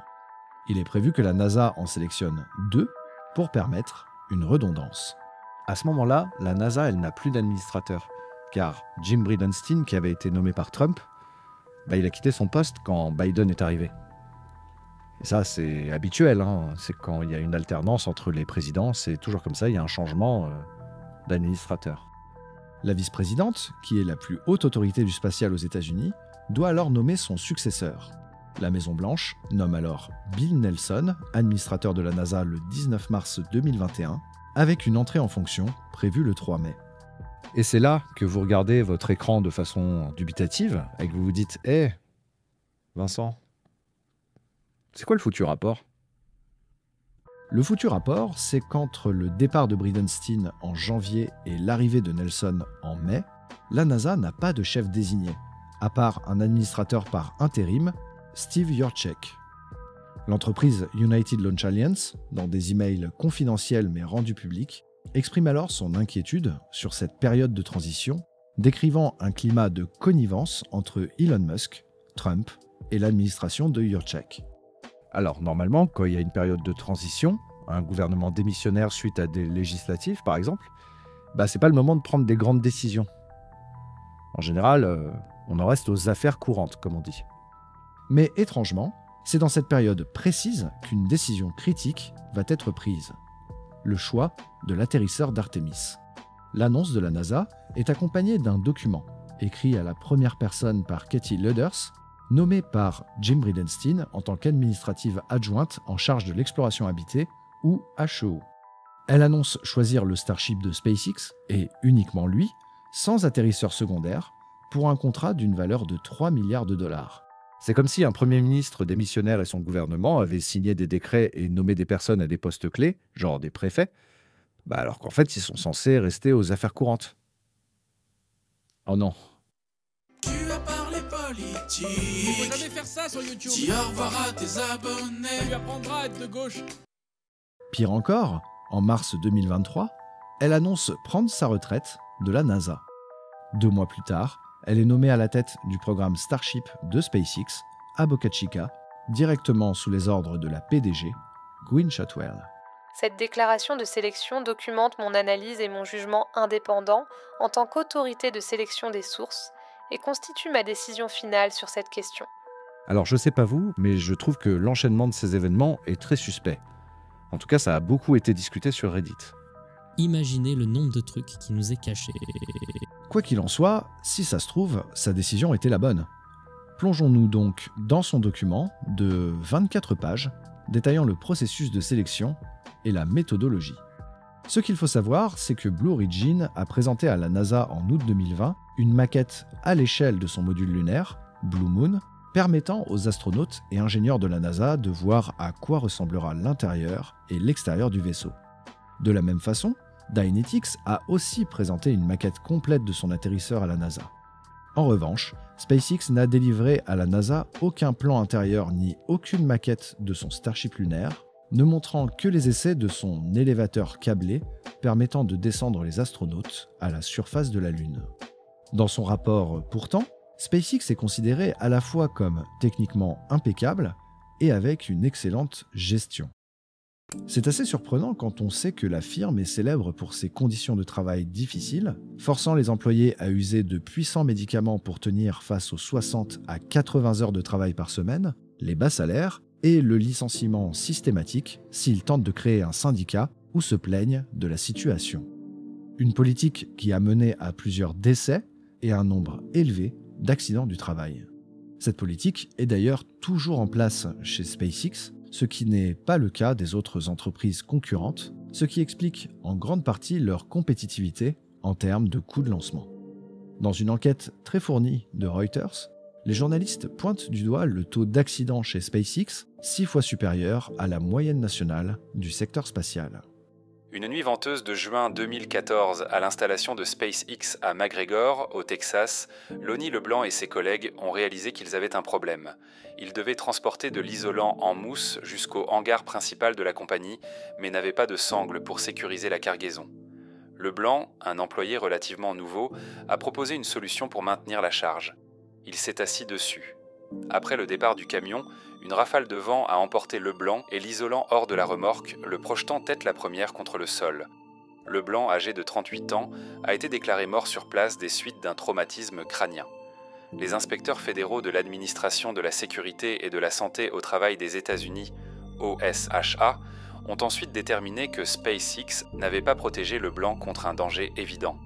Il est prévu que la NASA en sélectionne 2 pour permettre une redondance. À ce moment-là, la NASA, elle n'a plus d'administrateur, car Jim Bridenstine, qui avait été nommé par Trump, il a quitté son poste quand Biden est arrivé. Et ça, c'est habituel, c'est quand il y a une alternance entre les présidents, c'est toujours comme ça, il y a un changement d'administrateur. La vice-présidente, qui est la plus haute autorité du spatial aux États-Unis, doit alors nommer son successeur. La Maison-Blanche nomme alors Bill Nelson, administrateur de la NASA le 19 mars 2021, avec une entrée en fonction prévue le 3 mai. Et c'est là que vous regardez votre écran de façon dubitative et que vous vous dites « Hé, Vincent, c'est quoi le foutu rapport ?» Le foutu rapport, c'est qu'entre le départ de Bridenstine en janvier et l'arrivée de Nelson en mai, la NASA n'a pas de chef désigné, à part un administrateur par intérim, Steve Jurczyk. L'entreprise United Launch Alliance, dans des emails confidentiels mais rendus publics, exprime alors son inquiétude sur cette période de transition, décrivant un climat de connivence entre Elon Musk, Trump et l'administration de Jurczyk. Alors normalement, quand il y a une période de transition, un gouvernement démissionnaire suite à des législatives par exemple, c'est pas le moment de prendre des grandes décisions. En général, on en reste aux affaires courantes, comme on dit. Mais étrangement, c'est dans cette période précise qu'une décision critique va être prise. Le choix de l'atterrisseur d'Artemis. L'annonce de la NASA est accompagnée d'un document, écrit à la première personne par Katie Lueders, nommée par Jim Bridenstine en tant qu'administrative adjointe en charge de l'exploration habitée, ou HEO. Elle annonce choisir le Starship de SpaceX, et uniquement lui, sans atterrisseur secondaire, pour un contrat d'une valeur de 3 milliards de dollars. C'est comme si un Premier ministre démissionnaire et son gouvernement avaient signé des décrets et nommé des personnes à des postes clés, genre des préfets, alors qu'en fait ils sont censés rester aux affaires courantes. Oh non. Tu as parlé politique. Il faut jamais faire ça sur YouTube. Dis au revoir à tes abonnés. Ça lui apprendra à être de gauche. Pire encore, en mars 2023, elle annonce prendre sa retraite de la NASA. 2 mois plus tard, elle est nommée à la tête du programme Starship de SpaceX à Boca Chica, directement sous les ordres de la PDG, Gwynne Shotwell. Cette déclaration de sélection documente mon analyse et mon jugement indépendant en tant qu'autorité de sélection des sources et constitue ma décision finale sur cette question. Alors je sais pas vous, mais je trouve que l'enchaînement de ces événements est très suspect. En tout cas, ça a beaucoup été discuté sur Reddit. Imaginez le nombre de trucs qui nous est caché. Quoi qu'il en soit, si ça se trouve, sa décision était la bonne. Plongeons-nous donc dans son document de 24 pages détaillant le processus de sélection et la méthodologie. Ce qu'il faut savoir, c'est que Blue Origin a présenté à la NASA en août 2020 une maquette à l'échelle de son module lunaire, Blue Moon, permettant aux astronautes et ingénieurs de la NASA de voir à quoi ressemblera l'intérieur et l'extérieur du vaisseau. De la même façon, Dynetics a aussi présenté une maquette complète de son atterrisseur à la NASA. En revanche, SpaceX n'a délivré à la NASA aucun plan intérieur ni aucune maquette de son Starship lunaire, ne montrant que les essais de son élévateur câblé permettant de descendre les astronautes à la surface de la Lune. Dans son rapport, pourtant, SpaceX est considéré à la fois comme techniquement impeccable et avec une excellente gestion. C'est assez surprenant quand on sait que la firme est célèbre pour ses conditions de travail difficiles, forçant les employés à user de puissants médicaments pour tenir face aux 60 à 80 heures de travail par semaine, les bas salaires et le licenciement systématique s'ils tentent de créer un syndicat ou se plaignent de la situation. Une politique qui a mené à plusieurs décès et un nombre élevé d'accidents du travail. Cette politique est d'ailleurs toujours en place chez SpaceX, ce qui n'est pas le cas des autres entreprises concurrentes, ce qui explique en grande partie leur compétitivité en termes de coûts de lancement. Dans une enquête très fournie de Reuters, les journalistes pointent du doigt le taux d'accidents chez SpaceX 6 fois supérieur à la moyenne nationale du secteur spatial. Une nuit venteuse de juin 2014, à l'installation de SpaceX à McGregor, au Texas, Lonnie Leblanc et ses collègues ont réalisé qu'ils avaient un problème. Ils devaient transporter de l'isolant en mousse jusqu'au hangar principal de la compagnie, mais n'avaient pas de sangle pour sécuriser la cargaison. Leblanc, un employé relativement nouveau, a proposé une solution pour maintenir la charge. Il s'est assis dessus. Après le départ du camion, une rafale de vent a emporté Leblanc et l'isolant hors de la remorque, le projetant tête la première contre le sol. Leblanc, âgé de 38 ans, a été déclaré mort sur place des suites d'un traumatisme crânien. Les inspecteurs fédéraux de l'administration de la sécurité et de la santé au travail des États-Unis, OSHA, ont ensuite déterminé que SpaceX n'avait pas protégé Leblanc contre un danger évident.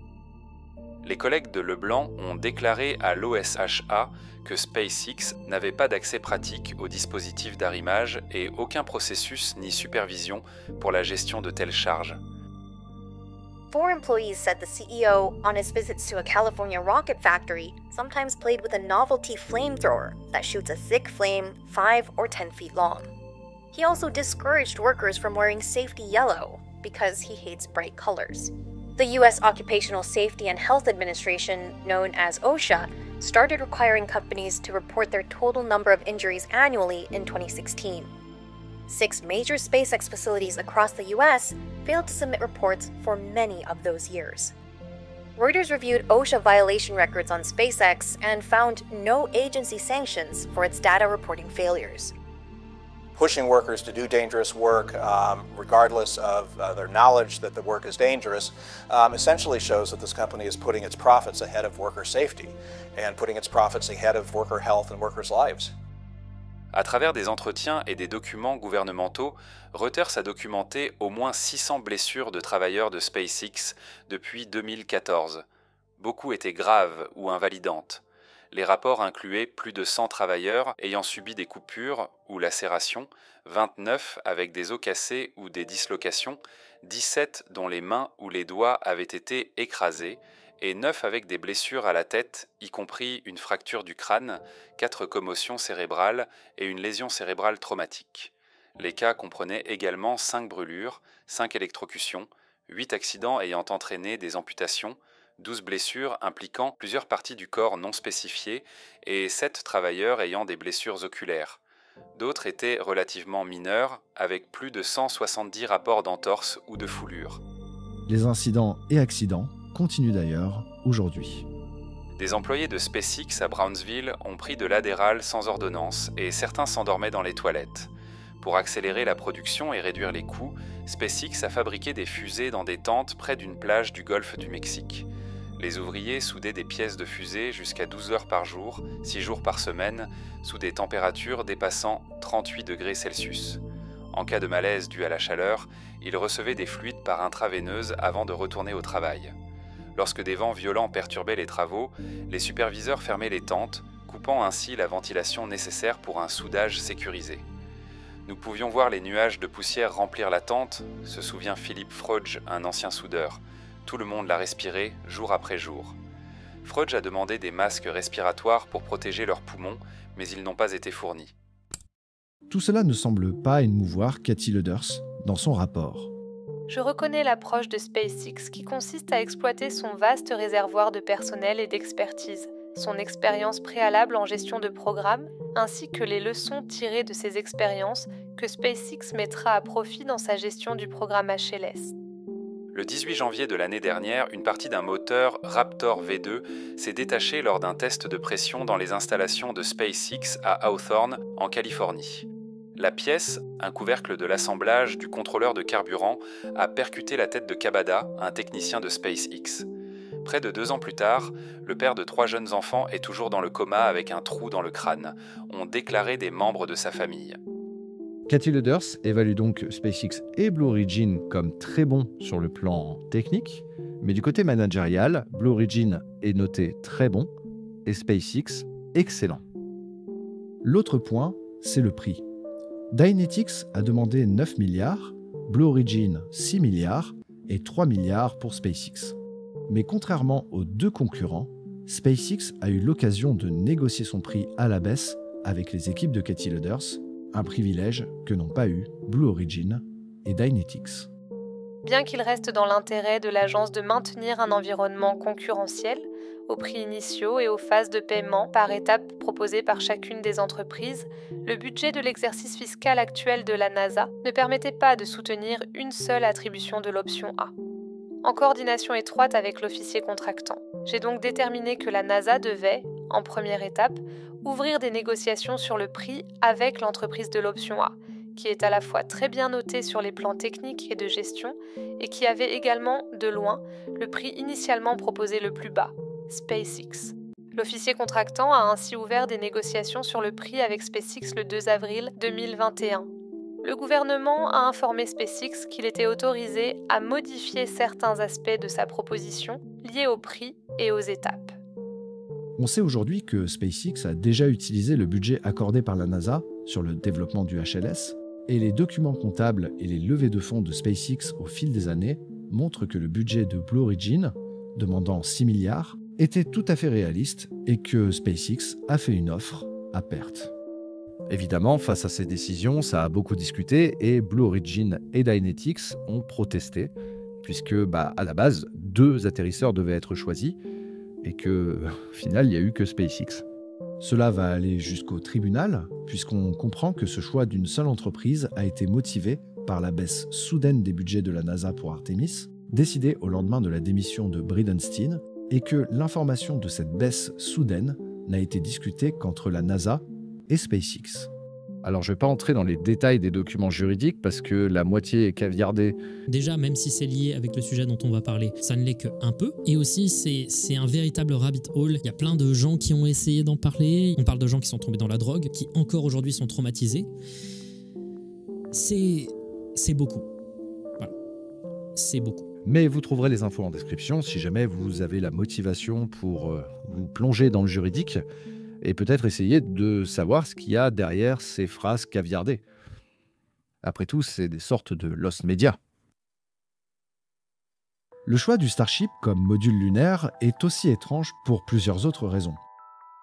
Les collègues de Leblanc ont déclaré à l'OSHA que SpaceX n'avait pas d'accès pratique au dispositif d'arrimage et aucun processus ni supervision pour la gestion de telles charges. 4 employees said the CEO, on his visits to a California rocket factory, sometimes played with a novelty flamethrower that shoots a thick flame 5 or 10 feet long. He also discouraged workers from wearing safety yellow because he hates bright colors. The U.S. Occupational Safety and Health Administration, known as OSHA, started requiring companies to report their total number of injuries annually in 2016. 6 major SpaceX facilities across the U.S. failed to submit reports for many of those years. Reuters reviewed OSHA violation records on SpaceX and found no agency sanctions for its data reporting failures. Pushing workers to do dangerous work, regardless of their knowledge that the work is dangerous, essentially shows that this company is putting its profits ahead of worker safety and putting its profits ahead of worker health and workers' lives. À travers des entretiens et des documents gouvernementaux, Reuters a documenté au moins 600 blessures de travailleurs de SpaceX depuis 2014. Beaucoup étaient graves ou invalidantes. Les rapports incluaient plus de 100 travailleurs ayant subi des coupures ou lacérations, 29 avec des os cassés ou des dislocations, 17 dont les mains ou les doigts avaient été écrasés, et 9 avec des blessures à la tête, y compris une fracture du crâne, 4 commotions cérébrales et une lésion cérébrale traumatique. Les cas comprenaient également 5 brûlures, 5 électrocutions, 8 accidents ayant entraîné des amputations, 12 blessures impliquant plusieurs parties du corps non spécifiées et 7 travailleurs ayant des blessures oculaires. D'autres étaient relativement mineurs, avec plus de 170 rapports d'entorse ou de foulure. Les incidents et accidents continuent d'ailleurs aujourd'hui. Des employés de SpaceX à Brownsville ont pris de l'Adderall sans ordonnance et certains s'endormaient dans les toilettes. Pour accélérer la production et réduire les coûts, SpaceX a fabriqué des fusées dans des tentes près d'une plage du golfe du Mexique. Les ouvriers soudaient des pièces de fusée jusqu'à 12 heures par jour, 6 jours par semaine, sous des températures dépassant 38 degrés Celsius. En cas de malaise dû à la chaleur, ils recevaient des fluides par intraveineuse avant de retourner au travail. Lorsque des vents violents perturbaient les travaux, les superviseurs fermaient les tentes, coupant ainsi la ventilation nécessaire pour un soudage sécurisé. Nous pouvions voir les nuages de poussière remplir la tente, se souvient Philippe Frodge, un ancien soudeur. Tout le monde l'a respiré, jour après jour. Frodge a demandé des masques respiratoires pour protéger leurs poumons, mais ils n'ont pas été fournis. Tout cela ne semble pas émouvoir Cathy Leders dans son rapport. Je reconnais l'approche de SpaceX qui consiste à exploiter son vaste réservoir de personnel et d'expertise, son expérience préalable en gestion de programme, ainsi que les leçons tirées de ces expériences que SpaceX mettra à profit dans sa gestion du programme HLS. Le 18 janvier de l'année dernière, une partie d'un moteur Raptor V2 s'est détachée lors d'un test de pression dans les installations de SpaceX à Hawthorne, en Californie. La pièce, un couvercle de l'assemblage du contrôleur de carburant, a percuté la tête de Cabada, un technicien de SpaceX. Près de 2 ans plus tard, le père de 3 jeunes enfants est toujours dans le coma avec un trou dans le crâne, ont déclaré des membres de sa famille. Cathy Leders évalue donc SpaceX et Blue Origin comme très bons sur le plan technique, mais du côté managérial, Blue Origin est noté très bon et SpaceX excellent. L'autre point, c'est le prix. Dynetics a demandé 9 milliards, Blue Origin 6 milliards et 3 milliards pour SpaceX. Mais contrairement aux 2 concurrents, SpaceX a eu l'occasion de négocier son prix à la baisse avec les équipes de Cathy Leders, un privilège que n'ont pas eu Blue Origin et Dynetics. Bien qu'il reste dans l'intérêt de l'agence de maintenir un environnement concurrentiel, aux prix initiaux et aux phases de paiement par étapes proposées par chacune des entreprises, le budget de l'exercice fiscal actuel de la NASA ne permettait pas de soutenir une seule attribution de l'option A. En coordination étroite avec l'officier contractant, j'ai donc déterminé que la NASA devait, en première étape, ouvrir des négociations sur le prix avec l'entreprise de l'option A, qui est à la fois très bien notée sur les plans techniques et de gestion, et qui avait également, de loin, le prix initialement proposé le plus bas, SpaceX. L'officier contractant a ainsi ouvert des négociations sur le prix avec SpaceX le 2 avril 2021. Le gouvernement a informé SpaceX qu'il était autorisé à modifier certains aspects de sa proposition liés au prix et aux étapes. On sait aujourd'hui que SpaceX a déjà utilisé le budget accordé par la NASA sur le développement du HLS, et les documents comptables et les levées de fonds de SpaceX au fil des années montrent que le budget de Blue Origin, demandant 6 milliards, était tout à fait réaliste et que SpaceX a fait une offre à perte. Évidemment, face à ces décisions, ça a beaucoup discuté et Blue Origin et Dynetics ont protesté, puisque à la base, 2 atterrisseurs devaient être choisis et que, au final, il n'y a eu que SpaceX. Cela va aller jusqu'au tribunal, puisqu'on comprend que ce choix d'une seule entreprise a été motivé par la baisse soudaine des budgets de la NASA pour Artemis, décidée au lendemain de la démission de Bridenstine, et que l'information de cette baisse soudaine n'a été discutée qu'entre la NASA et SpaceX. Alors, je ne vais pas entrer dans les détails des documents juridiques parce que la moitié est caviardée. Déjà, même si c'est lié avec le sujet dont on va parler, ça ne l'est qu'un peu. Et aussi, c'est un véritable rabbit hole. Il y a plein de gens qui ont essayé d'en parler. On parle de gens qui sont tombés dans la drogue, qui encore aujourd'hui sont traumatisés. C'est beaucoup. Voilà. C'est beaucoup. Mais vous trouverez les infos en description si jamais vous avez la motivation pour vous plonger dans le juridique et peut-être essayer de savoir ce qu'il y a derrière ces phrases caviardées. Après tout, c'est des sortes de lost media. Le choix du Starship comme module lunaire est aussi étrange pour plusieurs autres raisons.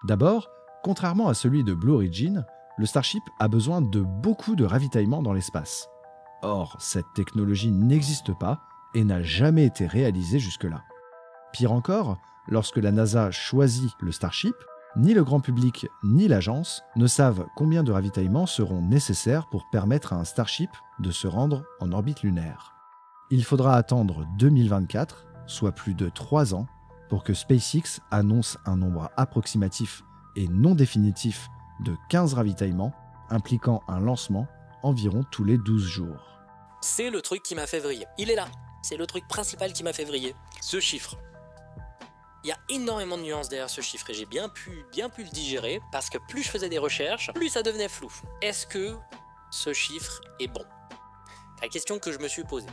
D'abord, contrairement à celui de Blue Origin, le Starship a besoin de beaucoup de ravitaillement dans l'espace. Or, cette technologie n'existe pas et n'a jamais été réalisée jusque-là. Pire encore, lorsque la NASA choisit le Starship, ni le grand public ni l'agence ne savent combien de ravitaillements seront nécessaires pour permettre à un Starship de se rendre en orbite lunaire. Il faudra attendre 2024, soit plus de 3 ans, pour que SpaceX annonce un nombre approximatif et non définitif de 15 ravitaillements, impliquant un lancement environ tous les 12 jours. C'est le truc qui m'a fait vriller. Il est là. C'est le truc principal qui m'a fait vriller. Ce chiffre. Il y a énormément de nuances derrière ce chiffre et j'ai bien pu le digérer parce que plus je faisais des recherches, plus ça devenait flou. Est-ce que ce chiffre est bon? La question que je me suis posée.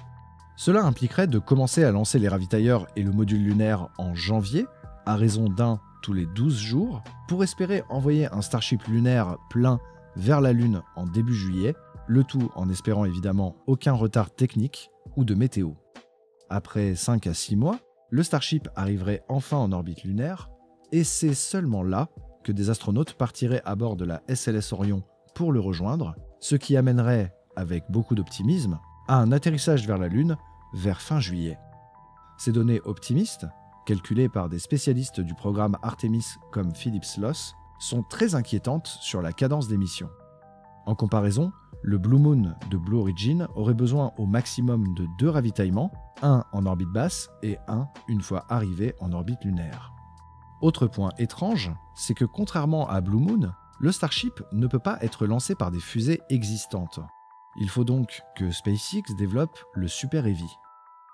Cela impliquerait de commencer à lancer les ravitailleurs et le module lunaire en janvier, à raison d'un tous les 12 jours, pour espérer envoyer un Starship lunaire plein vers la Lune en début juillet, le tout en espérant évidemment aucun retard technique ou de météo. Après 5 à 6 mois, le Starship arriverait enfin en orbite lunaire, et c'est seulement là que des astronautes partiraient à bord de la SLS Orion pour le rejoindre, ce qui amènerait, avec beaucoup d'optimisme, à un atterrissage vers la Lune vers fin juillet. Ces données optimistes, calculées par des spécialistes du programme Artemis comme Philip Sloss, sont très inquiétantes sur la cadence des missions. En comparaison, le Blue Moon de Blue Origin aurait besoin au maximum de 2 ravitaillements, un en orbite basse et un une fois arrivé en orbite lunaire. Autre point étrange, c'est que contrairement à Blue Moon, le Starship ne peut pas être lancé par des fusées existantes. Il faut donc que SpaceX développe le Super Heavy.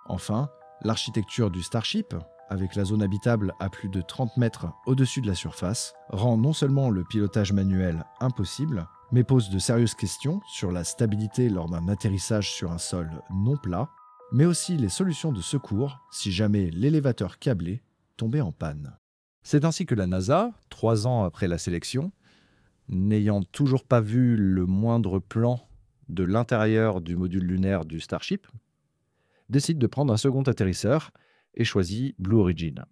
Enfin, l'architecture du Starship, avec la zone habitable à plus de 30 mètres au-dessus de la surface, rend non seulement le pilotage manuel impossible, mais pose de sérieuses questions sur la stabilité lors d'un atterrissage sur un sol non plat, mais aussi les solutions de secours si jamais l'élévateur câblé tombait en panne. C'est ainsi que la NASA, 3 ans après la sélection, n'ayant toujours pas vu le moindre plan de l'intérieur du module lunaire du Starship, décide de prendre un second atterrisseur et choisit Blue Origin.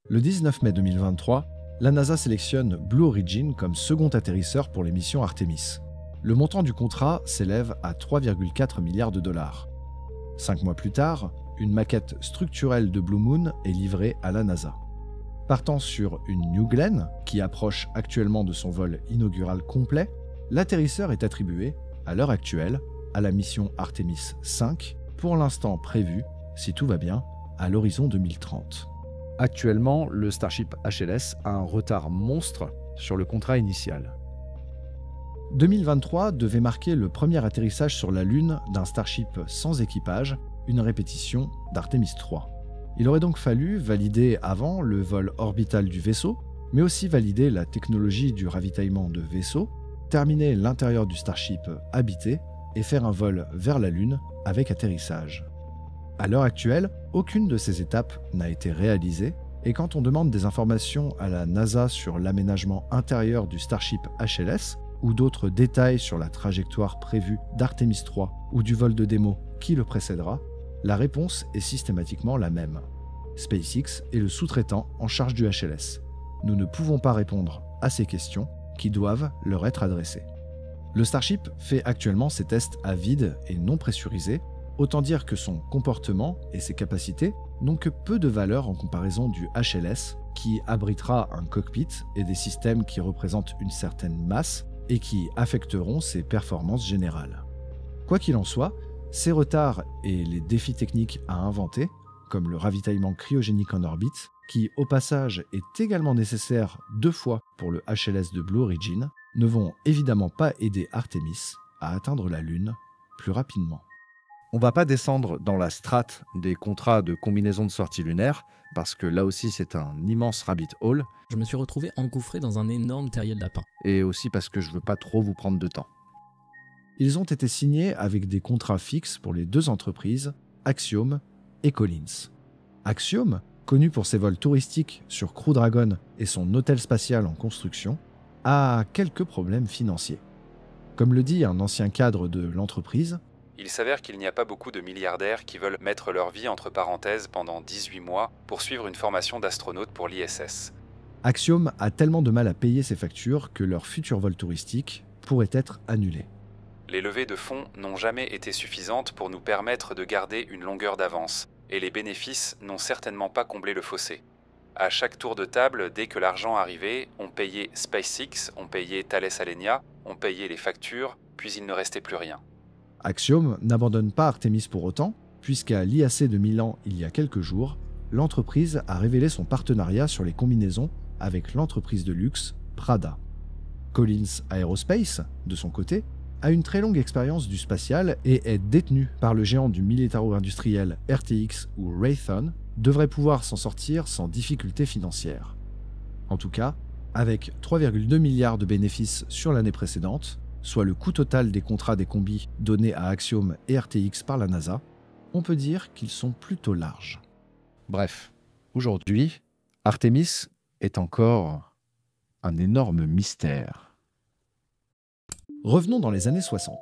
Le 19 mai 2023, la NASA sélectionne Blue Origin comme second atterrisseur pour les missions Artemis. Le montant du contrat s'élève à 3,4 milliards de dollars. 5 mois plus tard, une maquette structurelle de Blue Moon est livrée à la NASA. Partant sur une New Glenn, qui approche actuellement de son vol inaugural complet, l'atterrisseur est attribué, à l'heure actuelle, à la mission Artemis 5, pour l'instant prévue, si tout va bien, à l'horizon 2030. Actuellement, le Starship HLS a un retard monstre sur le contrat initial. 2023 devait marquer le premier atterrissage sur la Lune d'un Starship sans équipage, une répétition d'Artemis 3. Il aurait donc fallu valider avant le vol orbital du vaisseau, mais aussi valider la technologie du ravitaillement de vaisseaux, terminer l'intérieur du Starship habité et faire un vol vers la Lune avec atterrissage. À l'heure actuelle, aucune de ces étapes n'a été réalisée, et quand on demande des informations à la NASA sur l'aménagement intérieur du Starship HLS, ou d'autres détails sur la trajectoire prévue d'Artemis 3 ou du vol de démo qui le précédera, La réponse est systématiquement la même. SpaceX est le sous-traitant en charge du HLS. Nous ne pouvons pas répondre à ces questions qui doivent leur être adressées. Le Starship fait actuellement ses tests à vide et non pressurisés, autant dire que son comportement et ses capacités n'ont que peu de valeur en comparaison du HLS, qui abritera un cockpit et des systèmes qui représentent une certaine masse et qui affecteront ses performances générales. Quoi qu'il en soit, ces retards et les défis techniques à inventer, comme le ravitaillement cryogénique en orbite, qui au passage est également nécessaire 2 fois pour le HLS de Blue Origin, ne vont évidemment pas aider Artemis à atteindre la Lune plus rapidement. On va pas descendre dans la strate des contrats de combinaison de sortie lunaire, parce que là aussi c'est un immense rabbit hole. Je me suis retrouvé engouffré dans un énorme terrier de lapin. Et aussi parce que je veux pas trop vous prendre de temps. Ils ont été signés avec des contrats fixes pour les 2 entreprises, Axiom et Collins. Axiom, connu pour ses vols touristiques sur Crew Dragon et son hôtel spatial en construction, a quelques problèmes financiers. Comme le dit un ancien cadre de l'entreprise, il s'avère qu'il n'y a pas beaucoup de milliardaires qui veulent mettre leur vie entre parenthèses pendant 18 mois pour suivre une formation d'astronaute pour l'ISS. Axiom a tellement de mal à payer ses factures que leur futur vol touristique pourrait être annulé. Les levées de fonds n'ont jamais été suffisantes pour nous permettre de garder une longueur d'avance, et les bénéfices n'ont certainement pas comblé le fossé. À chaque tour de table, dès que l'argent arrivait, on payait SpaceX, on payait Thales Alenia, on payait les factures, puis il ne restait plus rien. Axiom n'abandonne pas Artemis pour autant, puisqu'à l'IAC de Milan il y a quelques jours, l'entreprise a révélé son partenariat sur les combinaisons avec l'entreprise de luxe Prada. Collins Aerospace, de son côté, a une très longue expérience du spatial et est détenu par le géant du militaro-industriel RTX ou Raytheon, devrait pouvoir s'en sortir sans difficulté financière. En tout cas, avec 3,2 milliards de bénéfices sur l'année précédente, soit le coût total des contrats des combis donnés à Axiom et RTX par la NASA, on peut dire qu'ils sont plutôt larges. Bref, aujourd'hui, Artemis est encore un énorme mystère. Revenons dans les années 60.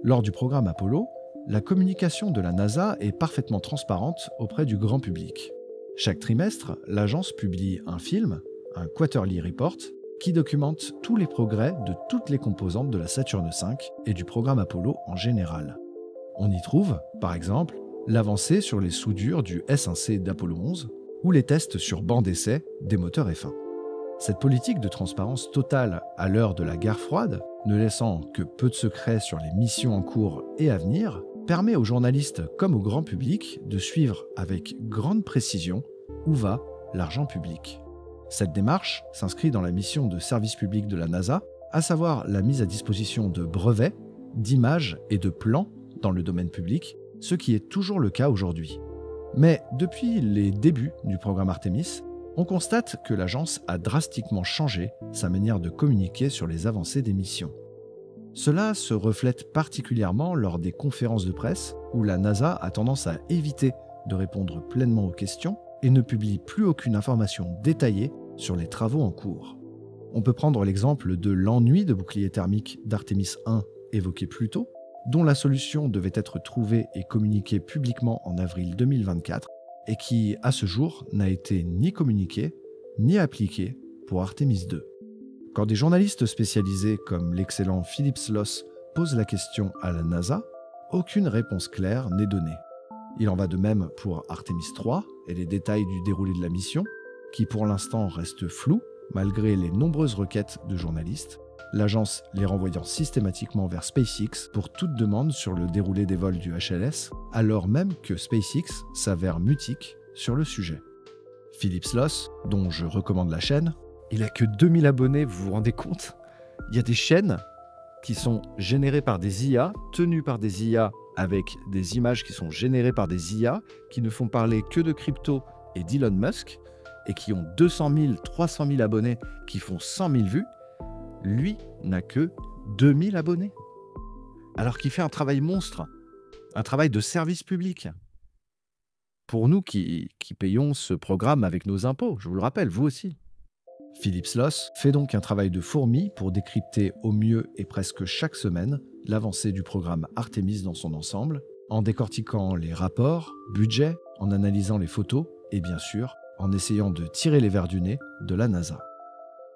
Lors du programme Apollo, la communication de la NASA est parfaitement transparente auprès du grand public. Chaque trimestre, l'agence publie un film, un Quarterly Report, qui documente tous les progrès de toutes les composantes de la Saturn V et du programme Apollo en général. On y trouve, par exemple, l'avancée sur les soudures du S1C d'Apollo 11 ou les tests sur banc d'essai des moteurs F1. Cette politique de transparence totale à l'heure de la guerre froide, ne laissant que peu de secrets sur les missions en cours et à venir, permet aux journalistes comme au grand public de suivre avec grande précision où va l'argent public. Cette démarche s'inscrit dans la mission de service public de la NASA, à savoir la mise à disposition de brevets, d'images et de plans dans le domaine public, ce qui est toujours le cas aujourd'hui. Mais depuis les débuts du programme Artemis, on constate que l'agence a drastiquement changé sa manière de communiquer sur les avancées des missions. Cela se reflète particulièrement lors des conférences de presse où la NASA a tendance à éviter de répondre pleinement aux questions et ne publie plus aucune information détaillée sur les travaux en cours. On peut prendre l'exemple de l'ennui de bouclier thermique d'Artemis 1 évoqué plus tôt, dont la solution devait être trouvée et communiquée publiquement en avril 2024 et qui, à ce jour, n'a été ni communiquée ni appliquée pour Artemis 2. Quand des journalistes spécialisés comme l'excellent Philip Sloss posent la question à la NASA, aucune réponse claire n'est donnée. Il en va de même pour Artemis 3 et les détails du déroulé de la mission, qui pour l'instant restent flous malgré les nombreuses requêtes de journalistes, l'agence les renvoyant systématiquement vers SpaceX pour toute demande sur le déroulé des vols du HLS, alors même que SpaceX s'avère mutique sur le sujet. Philip Sloss, dont je recommande la chaîne, il a que 2000 abonnés, vous vous rendez compte ? Il y a des chaînes qui sont générées par des IA, tenues par des IA, avec des images qui sont générées par des IA, qui ne font parler que de crypto et d'Elon Musk, et qui ont 200 000, 300 000 abonnés, qui font 100 000 vues. Lui n'a que 2000 abonnés. Alors qu'il fait un travail monstre, un travail de service public. Pour nous qui payons ce programme avec nos impôts, je vous le rappelle, vous aussi. Philip Sloss fait donc un travail de fourmi pour décrypter au mieux et presque chaque semaine l'avancée du programme Artemis dans son ensemble, en décortiquant les rapports, budgets, en analysant les photos et bien sûr en essayant de tirer les vers du nez de la NASA.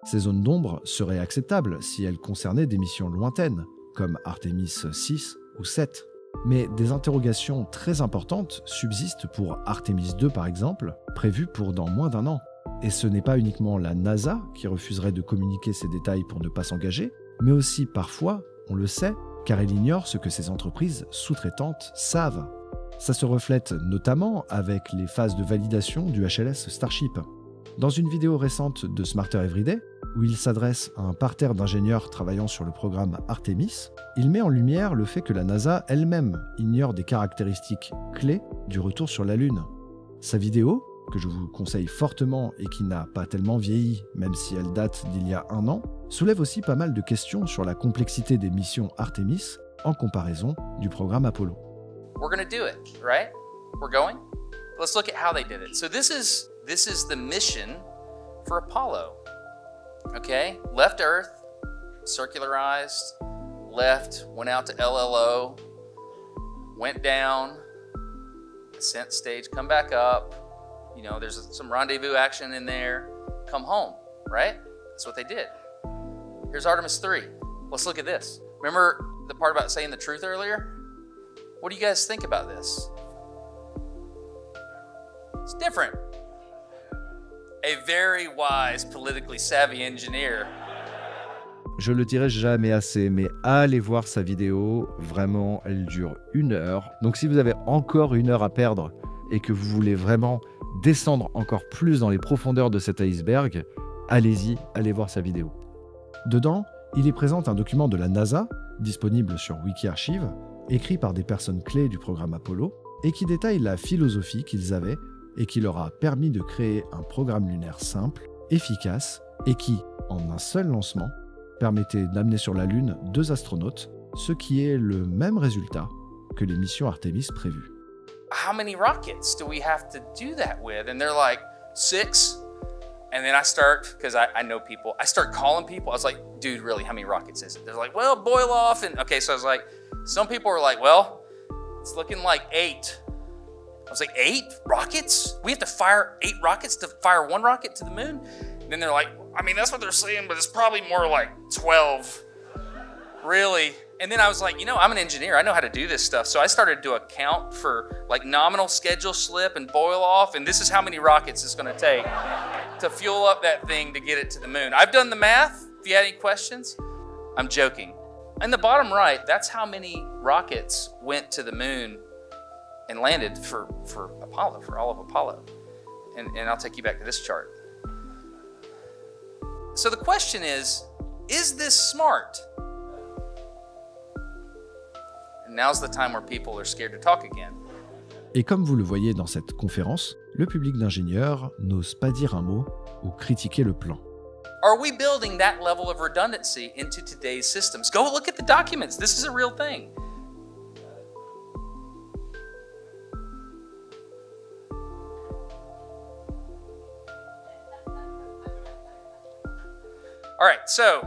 Ces zones d'ombre seraient acceptables si elles concernaient des missions lointaines, comme Artemis 6 ou 7. Mais des interrogations très importantes subsistent pour Artemis 2 par exemple, prévues pour dans moins d'1 an. Et ce n'est pas uniquement la NASA qui refuserait de communiquer ces détails pour ne pas s'engager, mais aussi parfois, on le sait, car elle ignore ce que ces entreprises sous-traitantes savent. Ça se reflète notamment avec les phases de validation du HLS Starship. Dans une vidéo récente de Smarter Everyday, où il s'adresse à un parterre d'ingénieurs travaillant sur le programme Artemis, il met en lumière le fait que la NASA elle-même ignore des caractéristiques clés du retour sur la Lune. Sa vidéo, que je vous conseille fortement et qui n'a pas tellement vieilli, même si elle date d'il y a 1 an, soulève aussi pas mal de questions sur la complexité des missions Artemis en comparaison du programme Apollo. We're going to do it, right? We're going? Let's look at how they did it. So this is the mission for Apollo. Okay? Left Earth, circularized, left, went out to LLO, went down, ascent stage, come back up. You know, there's some rendezvous action in there. Come home, right? That's what they did. Here's Artemis 3. Let's look at this. Remember the part about saying the truth earlier? What do you guys think about this? It's different. A very wise, politically savvy engineer. Je le dirai jamais assez, mais allez voir sa vidéo. Vraiment, elle dure 1 heure. Donc si vous avez encore 1 heure à perdre et que vous voulez vraiment descendre encore plus dans les profondeurs de cet iceberg, allez-y, allez voir sa vidéo. Dedans, il y présente un document de la NASA, disponible sur WikiArchive, écrit par des personnes clés du programme Apollo, et qui détaille la philosophie qu'ils avaient et qui leur a permis de créer un programme lunaire simple, efficace, et qui, en un seul lancement, permettait d'amener sur la Lune 2 astronautes, ce qui est le même résultat que les missions Artemis prévues. How many rockets do we have to do that with? And they're like, 6. And then I start, because I know people, I start calling people. I was like, dude, really, how many rockets is it? They're like, well, boil off. And okay, so I was like, some people were like, well, it's looking like 8. I was like, 8 rockets? We have to fire 8 rockets to fire 1 rocket to the moon? And then they're like, I mean, that's what they're saying, but it's probably more like 12. Really? And then I was like, you know, I'm an engineer. I know how to do this stuff. So I started to account for like nominal schedule slip and boil off. And this is how many rockets it's going to take to fuel up that thing to get it to the moon. I've done the math. If you had any questions, I'm joking. In the bottom right, that's how many rockets went to the moon and landed for Apollo, for all of Apollo. And I'll take you back to this chart. So the question is this smart? And now's the time where people are scared to talk again. Et comme vous le voyez dans cette conférence, le public d'ingénieurs n'ose pas dire un mot ou critiquer le plan. Are we building that level of redundancy into today's systems? Go look at the documents. This is a real thing. All right, so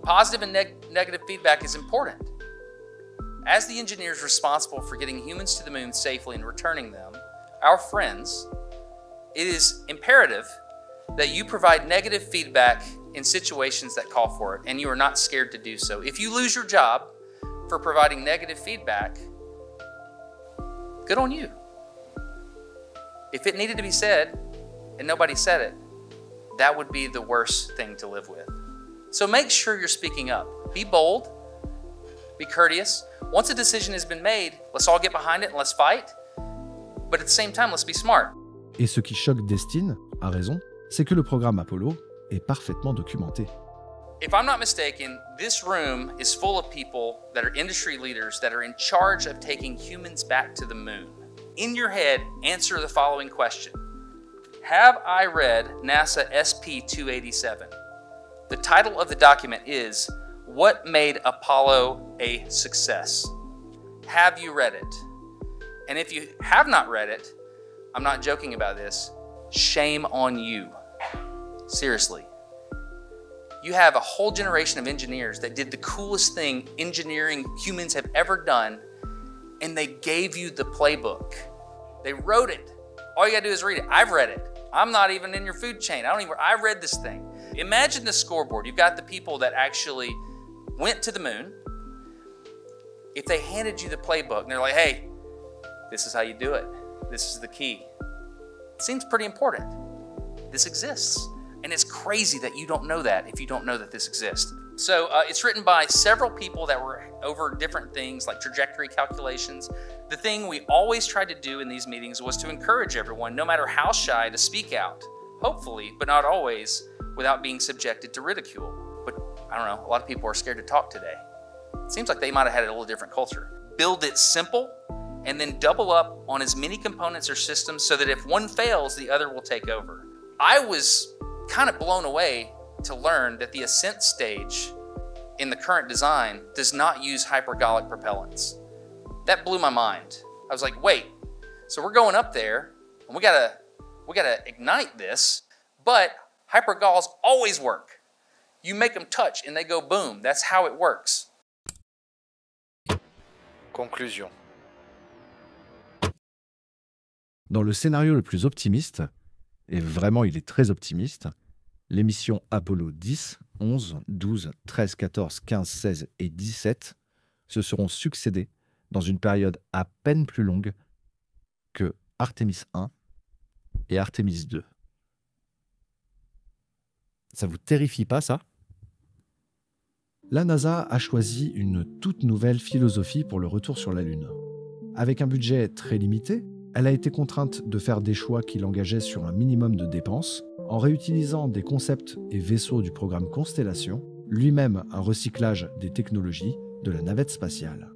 positive and negative feedback is important. As the engineers responsible for getting humans to the moon safely and returning them, our friends, it is imperative that you provide negative feedback in situations that call for it, and you are not scared to do so. If you lose your job for providing negative feedback, good on you. If it needed to be said and nobody said it, that would be the worst thing to live with. So make sure you're speaking up. Be bold, be courteous. Once a decision has been made, let's all get behind it and let's fight. But at the same time, let's be smart. Et ce qui choque Destin, à raison, c'est que le programme Apollo est parfaitement documenté. If I'm not mistaken, this room is full of people that are industry leaders that are in charge of taking humans back to the moon. In your head, answer the following question. Have I read NASA SP-287? The title of the document is, What Made Apollo a Success? Have you read it? And if you have not read it, I'm not joking about this, shame on you. Seriously. You have a whole generation of engineers that did the coolest thing engineering humans have ever done, and they gave you the playbook. They wrote it. All you gotta do is read it. I've read it. I'm not even in your food chain. I read this thing. Imagine the scoreboard. You've got the people that actually went to the moon. If they handed you the playbook and they're like, hey, this is how you do it. This is the key. It seems pretty important. This exists. And it's crazy that you don't know that if you don't know that this exists. So it's written by several people that were over different things like trajectory calculations. The thing we always tried to do in these meetings was to encourage everyone, no matter how shy, to speak out. Hopefully, but not always, without being subjected to ridicule. But I don't know, a lot of people are scared to talk today. It seems like they might have had a little different culture. Build it simple, and then double up on as many components or systems so that if one fails, the other will take over. I was kind of blown away to learn that the ascent stage in the current design does not use hypergolic propellants. That blew my mind. I was like, wait, so we're going up there and we gotta ignite this, but hypergols always work. You make them touch and they go boom. That's how it works. Conclusion. Dans le scénario le plus optimiste, et vraiment il est très optimiste, les missions Apollo 10, 11, 12, 13, 14, 15, 16 et 17 se seront succédées dans une période à peine plus longue que Artemis 1 et Artemis 2. Ça vous terrifie pas, ça? La NASA a choisi une toute nouvelle philosophie pour le retour sur la Lune. Avec un budget très limité, elle a été contrainte de faire des choix qui l'engageaient sur un minimum de dépenses, en réutilisant des concepts et vaisseaux du programme Constellation, lui-même un recyclage des technologies de la navette spatiale.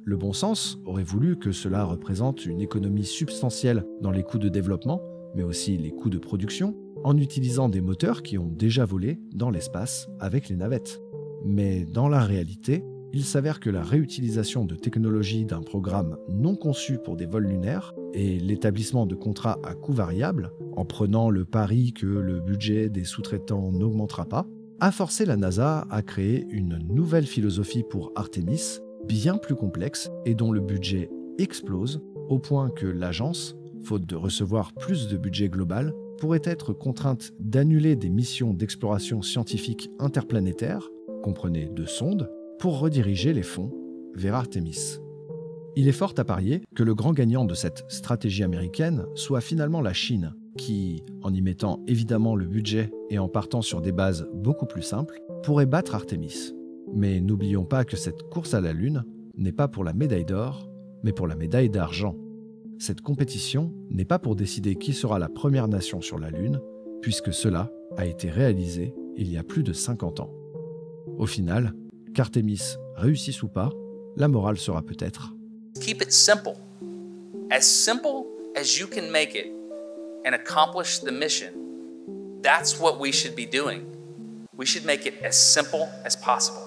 Le bon sens aurait voulu que cela représente une économie substantielle dans les coûts de développement, mais aussi les coûts de production, en utilisant des moteurs qui ont déjà volé dans l'espace avec les navettes. Mais dans la réalité, il s'avère que la réutilisation de technologies d'un programme non conçu pour des vols lunaires et l'établissement de contrats à coût variable, en prenant le pari que le budget des sous-traitants n'augmentera pas, a forcé la NASA à créer une nouvelle philosophie pour Artemis, bien plus complexe et dont le budget explose au point que l'agence, faute de recevoir plus de budget global, pourrait être contrainte d'annuler des missions d'exploration scientifique interplanétaire, comprenez de sondes, pour rediriger les fonds vers Artemis. Il est fort à parier que le grand gagnant de cette stratégie américaine soit finalement la Chine, qui, en y mettant évidemment le budget et en partant sur des bases beaucoup plus simples, pourrait battre Artemis. Mais n'oublions pas que cette course à la Lune n'est pas pour la médaille d'or, mais pour la médaille d'argent. Cette compétition n'est pas pour décider qui sera la première nation sur la Lune, puisque cela a été réalisé il y a plus de 50 ans. Au final, qu'Artemis réussisse ou pas, la morale sera peut-être: Keep it simple as you can make it and accomplish the mission. That's what we should be doing. We should make it as simple as possible.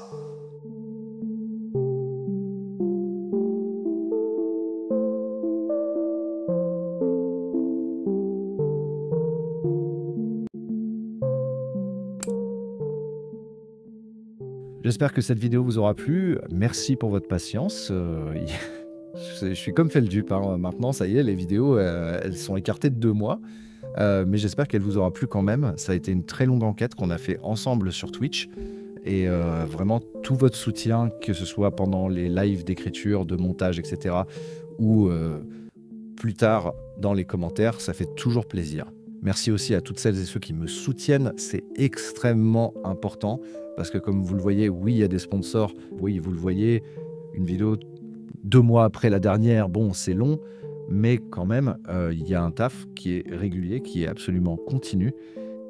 J'espère que cette vidéo vous aura plu. Merci pour votre patience. Je suis comme fait le dupe. Maintenant, ça y est, les vidéos, elles sont écartées de 2 mois. Mais j'espère qu'elle vous aura plu quand même. Ça a été une très longue enquête qu'on a fait ensemble sur Twitch. Et vraiment, tout votre soutien, que ce soit pendant les lives d'écriture, de montage, etc. ou plus tard dans les commentaires, ça fait toujours plaisir. Merci aussi à toutes celles et ceux qui me soutiennent. C'est extrêmement important. Parce que comme vous le voyez, oui, il y a des sponsors. Oui, vous le voyez, une vidéo 2 mois après la dernière, bon, c'est long. Mais quand même, il y a un taf qui est régulier, qui est absolument continu.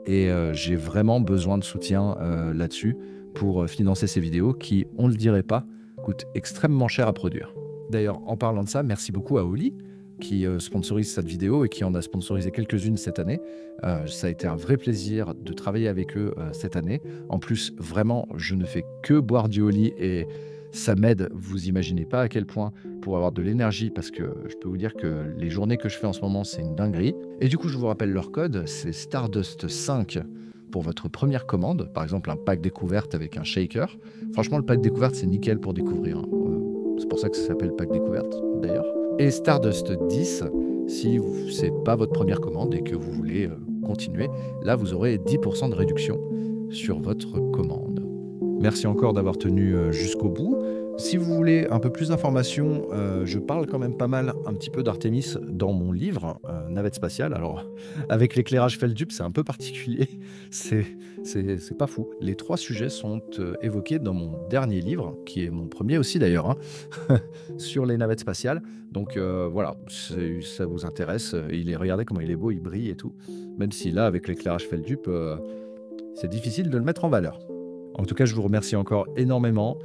Et j'ai vraiment besoin de soutien là-dessus pour financer ces vidéos qui, on ne le dirait pas, coûtent extrêmement cher à produire. D'ailleurs, en parlant de ça, merci beaucoup à Oli qui sponsorise cette vidéo et qui en a sponsorisé quelques-unes cette année. Ça a été un vrai plaisir de travailler avec eux cette année. En plus, vraiment, je ne fais que boire du Oli et ça m'aide, vous imaginez pas à quel point, pour avoir de l'énergie, parce que je peux vous dire que les journées que je fais en ce moment, c'est une dinguerie. Et du coup, je vous rappelle leur code, c'est Stardust5 pour votre première commande. Par exemple, un pack découverte avec un shaker. Franchement, le pack découverte, c'est nickel pour découvrir. C'est pour ça que ça s'appelle Pack Découverte, d'ailleurs. Et Stardust 10, si c'est pas votre première commande et que vous voulez continuer, là, vous aurez 10% de réduction sur votre commande. Merci encore d'avoir tenu jusqu'au bout. Si vous voulez un peu plus d'informations, je parle quand même pas mal un petit peu d'Artemis dans mon livre Navette spatiale. Alors, avec l'éclairage Feldup, c'est un peu particulier. C'est pas fou. Les 3 sujets sont évoqués dans mon dernier livre, qui est mon premier aussi d'ailleurs, hein, sur les navettes spatiales. Donc voilà, ça vous intéresse. Regardez comment il est beau, il brille et tout. Même si là, avec l'éclairage Feldup, c'est difficile de le mettre en valeur. En tout cas, je vous remercie encore énormément.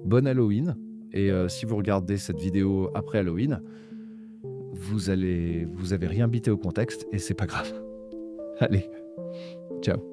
Bonne Halloween. Et si vous regardez cette vidéo après Halloween, vous avez rien bité au contexte et c'est pas grave. Allez, ciao.